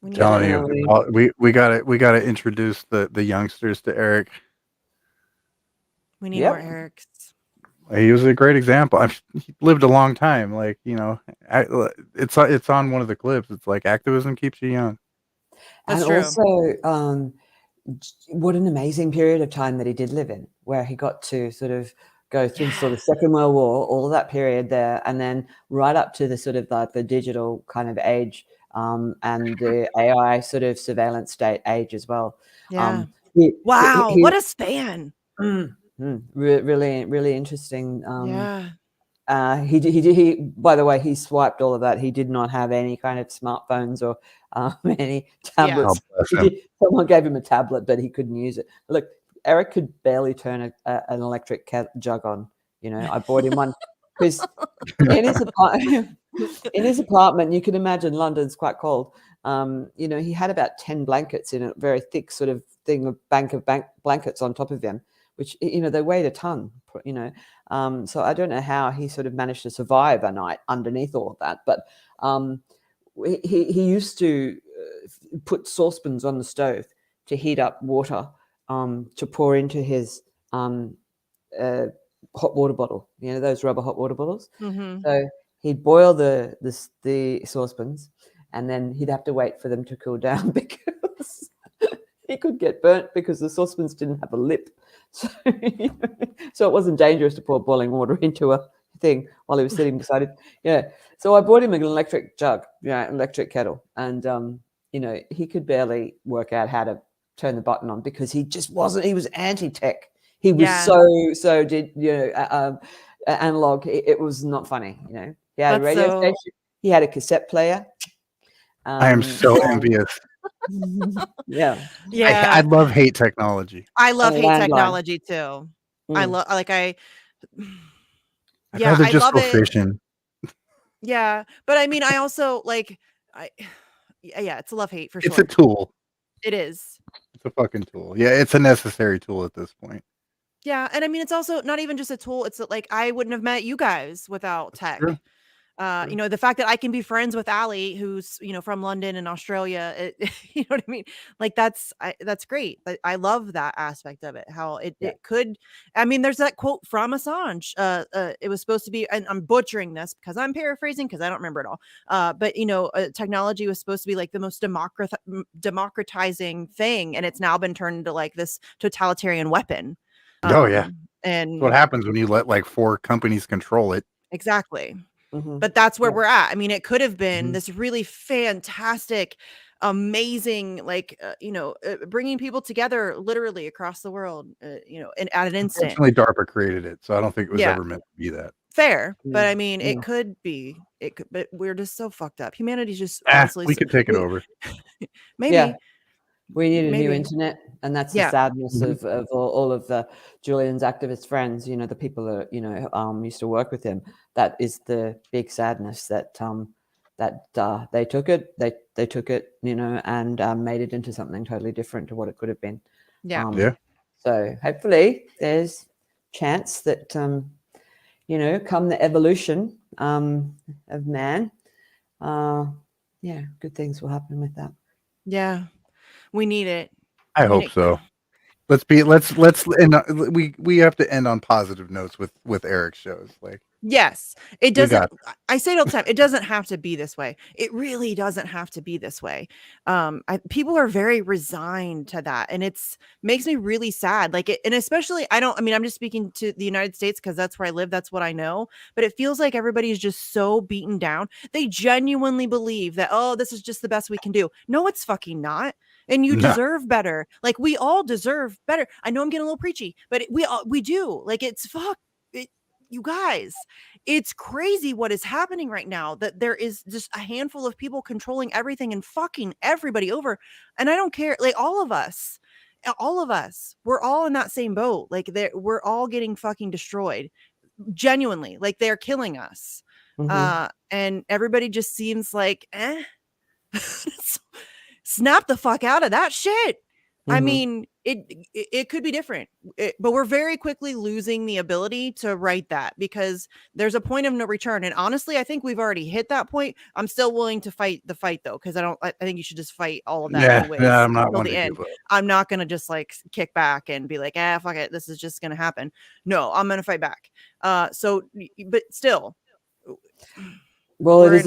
I'm telling you, we gotta introduce the youngsters to Eric. We need more Erics. He was a great example. He lived a long time. Like it's on one of the clips. It's like activism keeps you young. That's and true. Also, what an amazing period of time that he did live in, where he got to sort of go through sort of Second World War, all of that period there, and then right up to the sort of like the digital kind of age. And the AI sort of surveillance state age as well. Yeah. What a span. Really, really interesting. He by the way, he swiped all of that. He did not have any kind of smartphones or any tablets. Someone gave him a tablet, but he couldn't use it. Look, Eric could barely turn an electric jug on. I bought him one because in his apartment, you can imagine London's quite cold. He had about 10 blankets in a very thick sort of thing, a bank of blankets on top of him, which, they weighed a ton, so I don't know how he sort of managed to survive a night underneath all of that. But he used to put saucepans on the stove to heat up water to pour into his hot water bottle, those rubber hot water bottles. Mm-hmm. So he'd boil the saucepans, and then he'd have to wait for them to cool down because he could get burnt because the saucepans didn't have a lip. So, so it wasn't dangerous to pour boiling water into a thing while he was sitting beside it. Yeah. So I bought him an electric jug, electric kettle. And, he could barely work out how to turn the button on because he just wasn't, he was anti-tech. He was analog. It was not funny, He had a radio station. He had a cassette player. I am so envious. Yeah. I love-hate technology. I love hate technology too. I love I'd rather just go fishing. Yeah, but I mean, I also it's a love-hate for sure. It's a tool. It is. It's a fucking tool. Yeah, it's a necessary tool at this point. Yeah, and I mean, it's also not even just a tool. It's like I wouldn't have met you guys without tech. True. The fact that I can be friends with Ali, who's from London and Australia, you know what I mean? Like that's great. I love that aspect of it. How it could. I mean, there's that quote from Assange. It was supposed to be, and I'm butchering this because I'm paraphrasing because I don't remember it all. But technology was supposed to be like the most democratizing thing, and it's now been turned into like this totalitarian weapon. Oh yeah, and that's what happens when you let like 4 companies control it. Exactly. But that's where we're at. I mean, it could have been this really fantastic, amazing, bringing people together literally across the world, at an instant. Unfortunately, DARPA created it, so I don't think it was ever meant to be that. Fair, but I mean, it could be. It could, but we're just so fucked up. Humanity's just honestly. We could take it over. Maybe. Yeah. We need a new internet, and that's the sadness of all of the Julian's activist friends. The people that used to work with him. That is the big sadness that they took it. They took it, and made it into something totally different to what it could have been. Yeah. So hopefully, there's chance that come the evolution of man. Good things will happen with that. Yeah. We need it. I hope so. Let's end. We have to end on positive notes with Eric's shows. Yes, it doesn't. I say it all the time. It doesn't have to be this way. It really doesn't have to be this way. People are very resigned to that, and makes me really sad. And especially, I'm just speaking to the United States because that's where I live. That's what I know. But it feels like everybody is just so beaten down. They genuinely believe that, this is just the best we can do. No, it's fucking not. And you deserve better. Like we all deserve better. I know I'm getting a little preachy, but we do. You guys, it's crazy what is happening right now, that there is just a handful of people controlling everything and fucking everybody over. And I don't care. Like all of us, we're all in that same boat. We're all getting fucking destroyed. Genuinely. Like they're killing us. And everybody just seems like, snap the fuck out of that shit. I mean, it could be different, but we're very quickly losing the ability to write that because there's a point of no return. And honestly, I think we've already hit that point. I'm still willing to fight the fight though, because I think you should just fight all of that. I'm not until the end. I'm not gonna just kick back and be like, fuck it, this is just gonna happen. No, I'm gonna fight back. But still, well, it is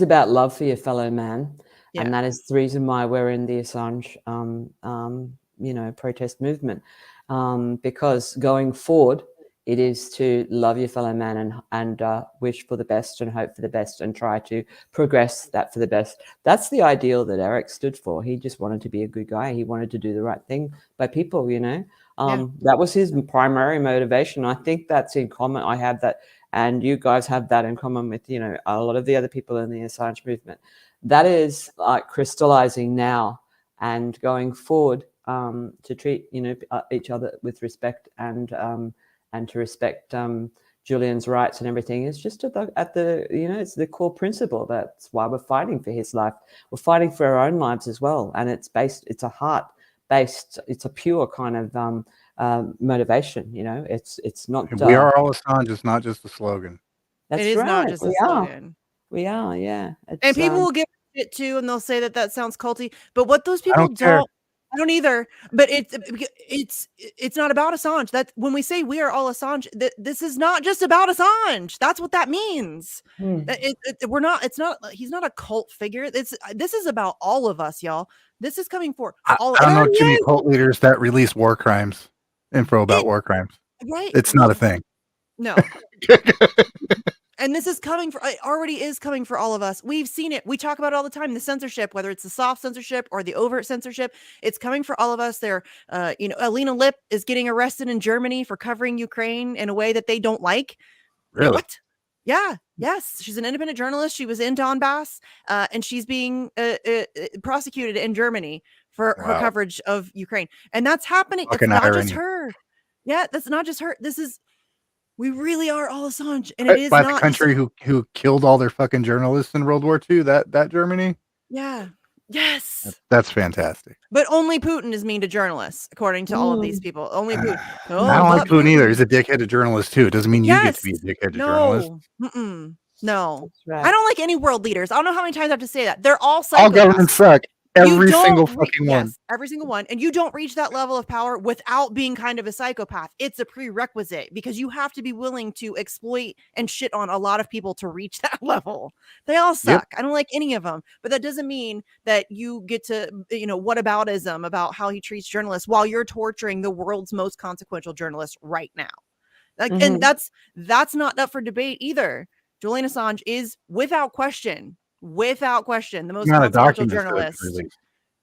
about love for your fellow man. Yeah. And that is the reason why we're in the Assange, protest movement, because going forward, it is to love your fellow man and wish for the best and hope for the best and try to progress that for the best. That's the ideal that Eric stood for. He just wanted to be a good guy. He wanted to do the right thing by people, That was his primary motivation. I think that's in common. I have that, and you guys have that in common with, a lot of the other people in the Assange movement. That is crystallizing now and going forward to treat each other with respect and to respect Julian's rights and everything is just at the it's the core principle. That's why we're fighting for his life. We're fighting for our own lives as well, and it's a heart based. It's a pure kind of motivation. It's not. We are all Assange. It's not just a slogan. That's it is right. not just a slogan. We are, yeah. And people will give it too, and they'll say that sounds culty. But what those people don't I don't either. But it's not about Assange. That when we say we are all Assange, this is not just about Assange. That's what that means. We're not. It's not. He's not a cult figure. This is about all of us, y'all. This is coming for all. I don't know too many cult leaders that release war crimes, info about war crimes. Right? It's not a thing. No. And this is coming for, it already is coming for all of us. We've seen it. We talk about it all the time. The censorship, whether it's the soft censorship or the overt censorship, it's coming for all of us. Alina Lip is getting arrested in Germany for covering Ukraine in a way that they don't like. Really? What? Yeah. Yes. She's an independent journalist. She was in Donbass, and she's being prosecuted in Germany for her coverage of Ukraine. And that's happening. It's not just her. Yeah, that's not just her. We really are all Assange, and it is by not the country who killed all their fucking journalists in World War II. That Germany. Yeah. Yes. That's fantastic. But only Putin is mean to journalists, according to all of these people. Only Putin. I don't like Putin either. He's a dickhead to journalists too. It doesn't mean you get to be a dickhead to journalists. No. Right. I don't like any world leaders. I don't know how many times I have to say that. They're all psychopaths. All governments suck. Every single fucking one. Yes, every single one. And you don't reach that level of power without being kind of a psychopath. It's a prerequisite because you have to be willing to exploit and shit on a lot of people to reach that level. They all suck. Yep. I don't like any of them. But that doesn't mean that you get to, whataboutism about how he treats journalists while you're torturing the world's most consequential journalist right now. And that's not up for debate either. Julian Assange is without question, the most consequential journalist.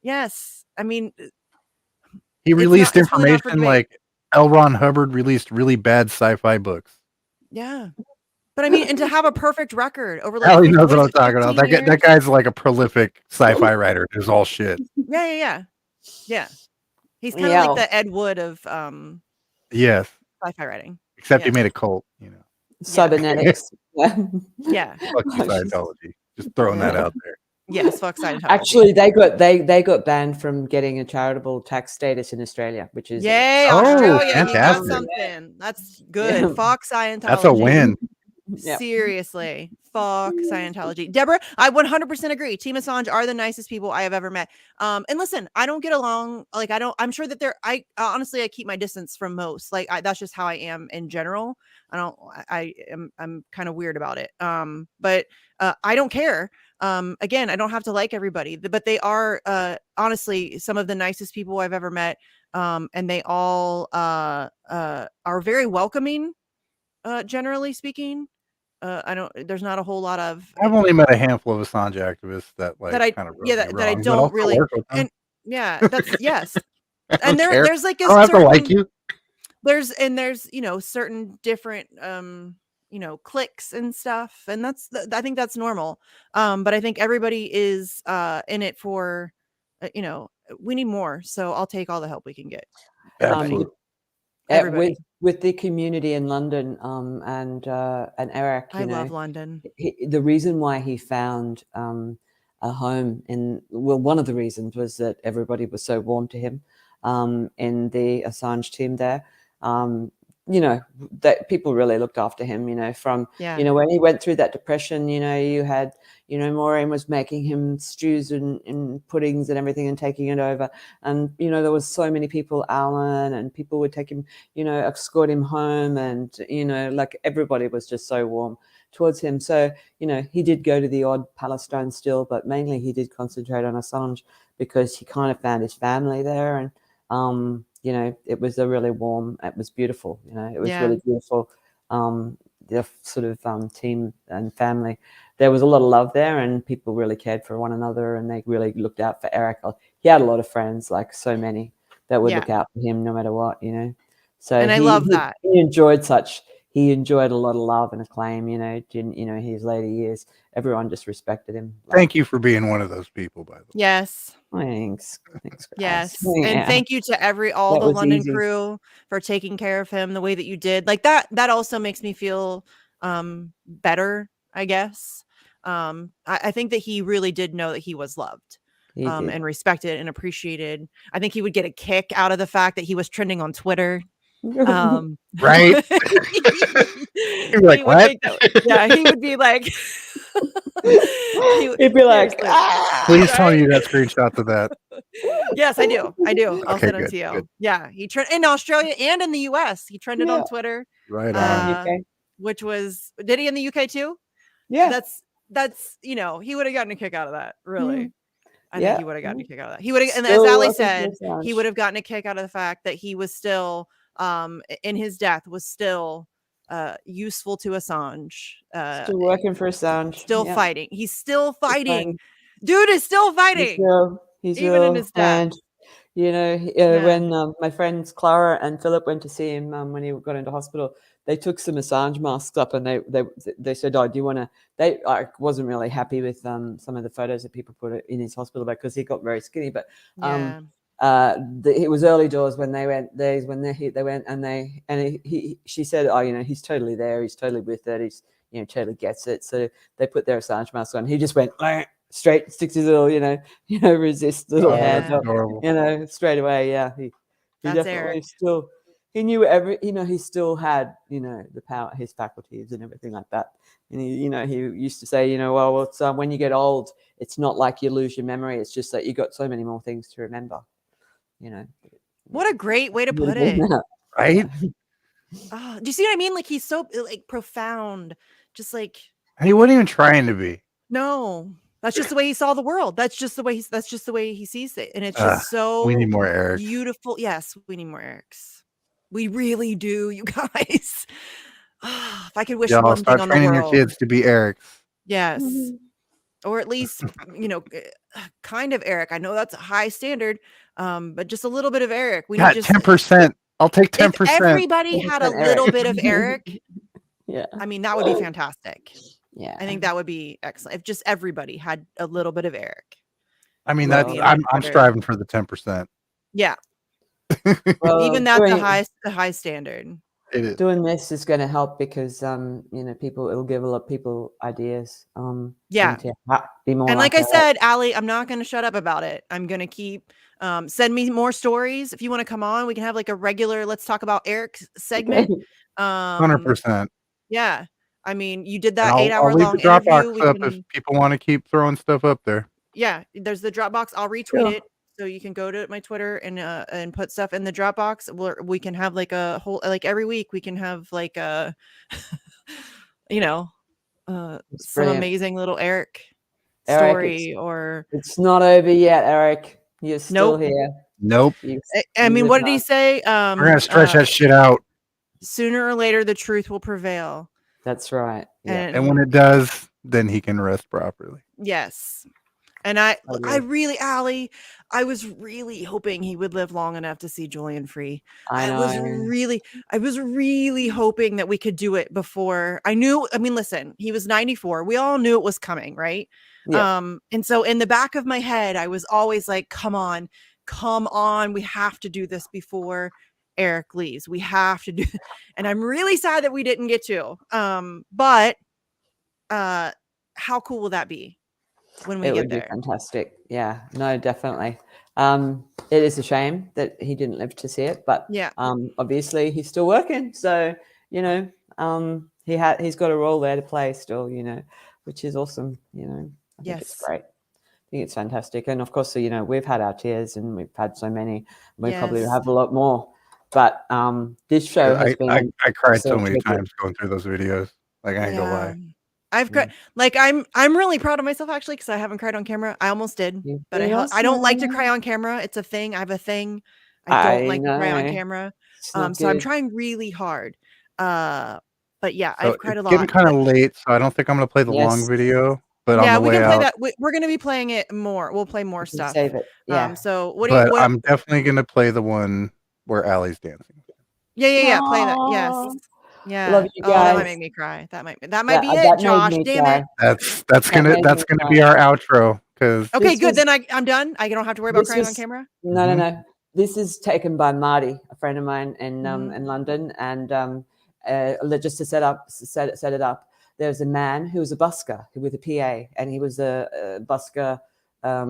Yes. I mean, he released information like L. Ron Hubbard released really bad sci-fi books. Yeah. But I mean, and to have a perfect record over like he knows what I'm talking about. That guy's like a prolific sci-fi writer. There's all shit. Yeah. He's kind of like the Ed Wood of yes. sci-fi writing. Except he made a cult, Cybernetics. Yeah. Fuck you, Scientology. Just throwing that out there. Yes, fuck Scientology. Actually, they got banned from getting a charitable tax status in Australia, which is Australia. Fantastic. You got something. That's good. Yeah. Fuck Scientology. That's a win. Seriously, fuck Scientology. Deborah, I 100% agree. Team Assange are the nicest people I have ever met. And listen, I don't get along. Like, I'm sure that honestly, I keep my distance from most. Like, that's just how I am in general. I'm kind of weird about it. But I don't care. Again, I don't have to like everybody, but they are honestly some of the nicest people I've ever met. And they all are very welcoming, generally speaking. There's not a whole lot of. I've only met a handful of Assange activists that kind of that I don't really. And that's yes. And there's like a I don't have to like you. There's certain different cliques and stuff, and I think that's normal. But I think everybody is in it for we need more, so I'll take all the help we can get. Absolutely. With the community in London and Eric, I love London. The reason why he found a home one of the reasons was that everybody was so warm to him in the Assange team there. That people really looked after him, from, when he went through that depression, you had, Maureen was making him stews and puddings and everything and taking it over. And, there was so many people, Alan, and people would take him, escort him home. And, like everybody was just so warm towards him. So, he did go to the odd Palestine still, but mainly he did concentrate on Assange because he kind of found his family there. And, it was it was beautiful, it was really beautiful. The sort of team and family, there was a lot of love there and people really cared for one another and they really looked out for Eric. He had a lot of friends, like so many that would look out for him no matter what, So and I love that. He enjoyed a lot of love and acclaim, his later years. Everyone just respected him. Thank you for being one of those people, by the way. Yes. Thanks. Yes. Yeah. And thank you to all the London crew for taking care of him the way that you did. Like that also makes me feel better, I guess. I think that he really did know that he was loved and respected and appreciated. I think he would get a kick out of the fact that he was trending on Twitter. Right. You're like, what? He would be like, He'd be like, please tell me you got screenshots of that. Yes, I do. I'll Okay, send them to you. good. Yeah, he trended in Australia and in the US. He trended on Twitter. Right on. UK. Which was, did he in the UK too? Yeah. That's he would have gotten a kick out of that. Really. I Yeah. think he would have gotten a kick out of that. He would have, and as Still Ali working for said, Assange. he would have gotten a kick out of the fact that he was still, in his death, was still useful to Assange. Still working for Assange. Still fighting. He's still fighting. Dude is still fighting. He's even in his death. And, you know, when my friends Clara and Philip went to see him when he got into hospital, they took some Assange masks up and they said, "Oh, do you want to?" I wasn't really happy with some of the photos that people put in his hospital because he got very skinny. But it was early doors when they went. They went and she said, "Oh, you know, he's totally there. He's totally with it. He's totally gets it." So they put their Assange mask on. He just went straight, sticks his little resist little hand up, straight away. Yeah, he definitely Eric. still. He knew he still had, the power, his faculties and everything like that. And he used to say, well, it's when you get old, it's not like you lose your memory. It's just that you got so many more things to remember, What a great way to put it. Right? Oh, do you see what I mean? Like, he's so profound, just like. And he wasn't even trying to be. No, that's just the way he saw the world. That's just the way he sees it. And it's just so we need more Erics. Beautiful. Yes, we need more Erics. We really do, you guys. If I could wish one thing on the world. Training your kids to be Erics. Yes. Or at least, kind of Eric. I know that's a high standard, but just a little bit of Eric. We need just 10%. I'll take 10%. If everybody had a little bit of Eric, yeah. I mean, that would be fantastic. Yeah. I think that would be excellent. If just everybody had a little bit of Eric. I mean, I'm striving for the 10%. Yeah. Even that's a high standard. It is. Doing this is going to help because it'll give a lot of people ideas. Yeah. Be more and like I said, Ali, I'm not going to shut up about it. I'm going to keep send me more stories. If you want to come on, we can have like a regular Let's Talk About Eric segment. 100%. Yeah. I mean, you did that I'll 8-hour leave long the Dropbox interview. up if people want to keep throwing stuff up there. Yeah, there's the Dropbox. I'll retweet it. So you can go to my Twitter and put stuff in the Dropbox. Where we can have like a whole, like every week we can have like a, some amazing little Eric story. Or it's not over yet, Eric. You're still here. Nope. I mean, what did he say? We're gonna stretch that shit out. Sooner or later, the truth will prevail. That's right. Yeah. And when it does, then he can rest properly. Yes. And I really, Ali, I was really hoping he would live long enough to see Julian free. I was really hoping that we could do it before. Listen, he was 94. We all knew it was coming, right? Yeah. And so in the back of my head, I was always like, come on. We have to do this before Eric leaves. We have to do it. And I'm really sad that we didn't get to. But how cool will that be? When we get there. Be fantastic. Yeah, no, definitely. It is a shame that he didn't live to see it, but obviously he's still working. So, he's got a role there to play still, which is awesome. I think it's great. I think it's fantastic. And of course, we've had our tears and we've had so many. We probably have a lot more. But this show has been. I cried so many times going through those videos. Like, I ain't gonna lie. I've cried. Like, I'm really proud of myself actually, because I haven't cried on camera. I almost did, but I don't like to cry on camera. It's a thing. I have a thing. I don't like to cry on camera. So I'm trying really hard. But yeah, I've cried a lot. It's getting kind of late, so I don't think I'm gonna play the long video. But yeah, on the we way can play out, that. We're gonna be playing it more. We'll play more stuff. Save it. Yeah. So what do you? I'm definitely gonna play the one where Allie's dancing. Yeah. Play that. Yes. Yeah. Love you guys. Oh, that might make me cry. That might be it, Josh. Damn it. That's gonna be our outro. Okay, good. Then I'm done. I don't have to worry about crying on camera. No. This is taken by Marty, a friend of mine in London, and just to set it up. There's a man who was a busker with a PA, and he was a busker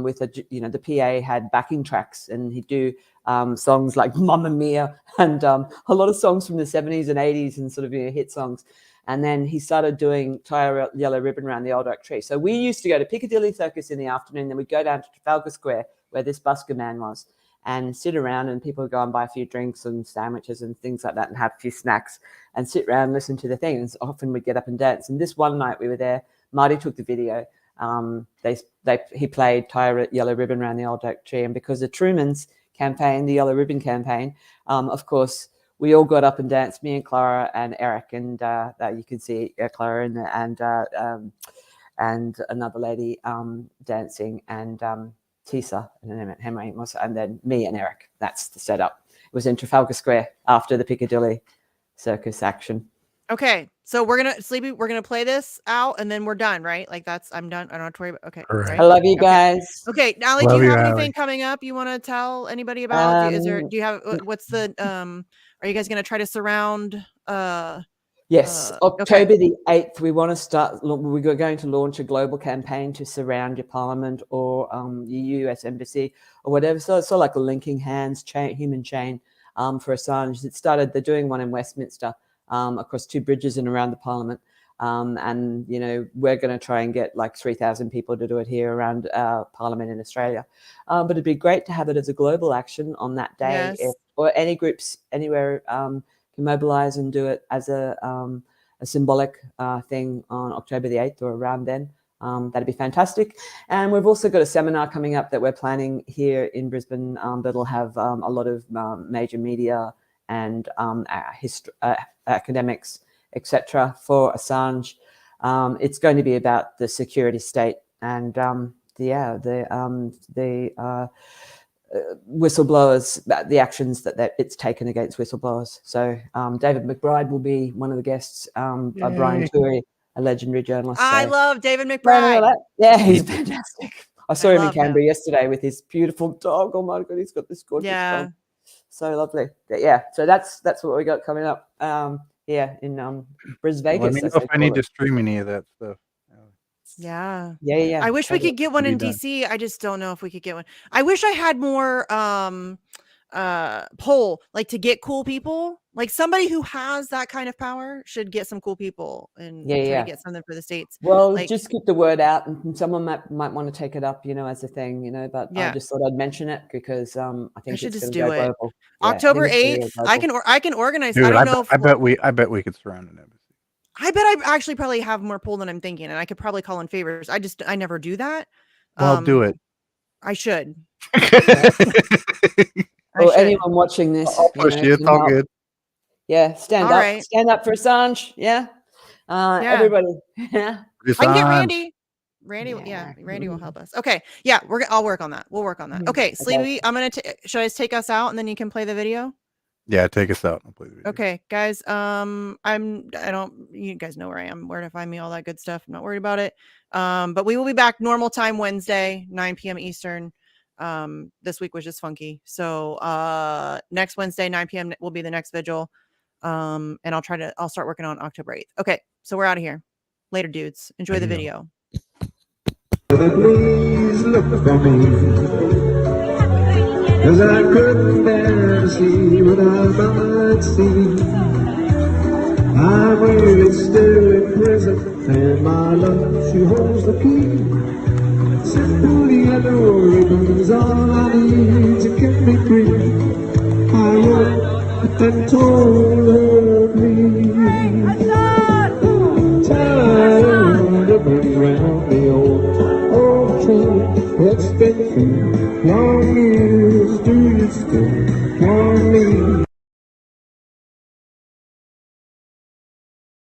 with the PA had backing tracks, and he'd do songs like Mamma Mia and a lot of songs from the 70s and 80s and sort of hit songs. And then he started doing tie a yellow ribbon around the old oak tree. So we used to go to Piccadilly Circus in the afternoon, then we'd go down to Trafalgar Square, where this busker man was, and sit around, and people would go and buy a few drinks and sandwiches and things like that and have a few snacks and sit around and listen to the things. Often we'd get up and dance. And this one night we were there, Marty took the video. He played tie a yellow ribbon around the old oak tree. And because of Truman's campaign, the yellow ribbon campaign, of course, we all got up and danced, me and Clara and Eric, and you can see Clara and another lady dancing, and Tisa and Henry, and then me and Eric. That's the setup. It was in Trafalgar Square after the Piccadilly Circus action. Okay, so we're gonna play this out, and then we're done, right? Like I'm done. I don't have to worry about. Okay, right. I love you guys. Okay, Ali, do you have anything coming up you want to tell anybody about? Do you have what's the Are you guys going to try to surround? Yes, October the 8th, we want to start. We're going to launch a global campaign to surround your parliament or your US embassy or whatever. So it's sort of like a linking hands human chain for Assange. They're doing one in Westminster across 2 bridges and around the parliament. And, we're going to try and get like 3,000 people to do it here around Parliament in Australia. But it'd be great to have it as a global action on that day. Yes. Or any groups anywhere can mobilize and do it as a symbolic thing on October the 8th or around then. That'd be fantastic. And we've also got a seminar coming up that we're planning here in Brisbane that'll have a lot of major media and academics, etc. for Assange. It's going to be about the security state and the whistleblowers, the actions that it's taken against whistleblowers. So David McBride will be one of the guests. Brian Toohey, a legendary journalist. I love David McBride. Yeah, he's fantastic. I saw him in Canberra yesterday with his beautiful dog. Oh my God, he's got this gorgeous dog. So lovely. Yeah, so that's what we got coming up. In Brisbane, Vegas. Let me know if I need to stream any of that stuff. Yeah. I wish we could get one in DC. I just don't know if we could get one. I wish I had more pull, like to get cool people. Like somebody who has that kind of power should get some cool people and try to get something for the States. Well, just get the word out, and someone might want to take it up, as a thing, but I just thought I'd mention it because I think I should it's just do it. Global. October 8th. I can organize. Dude, I don't know. I bet we could surround an embassy. I bet I actually probably have more pull than I'm thinking, and I could probably call in favors. I never do that. Well, do it. I should. Anyone watching this, I'll push you. It's all good. Yeah, stand up. Right. Stand up for Assange. Yeah. Everybody. Yeah. I can get Randy. Randy will help us. Okay. Yeah, I'll work on that. We'll work on that. Okay, Sleepy, I'm gonna should I take us out and then you can play the video? Yeah, take us out. I'll play the video. Okay, guys. You guys know where I am, where to find me, all that good stuff. I'm not worried about it. But we will be back normal time Wednesday, 9 p.m. Eastern. This week was just funky. So next Wednesday, 9 p.m. will be the next vigil. And I'll start working on October 8th. Okay, so we're out of here. Later, dudes. Enjoy the video. Please look for me, 'cause I couldn't bear to see what I might see. I'm really still in prison, and my love, she holds the key. Simple yellow ribbons, all I need to get me free. I would and told her please. Tie a ribbon round the old train. It's been too long.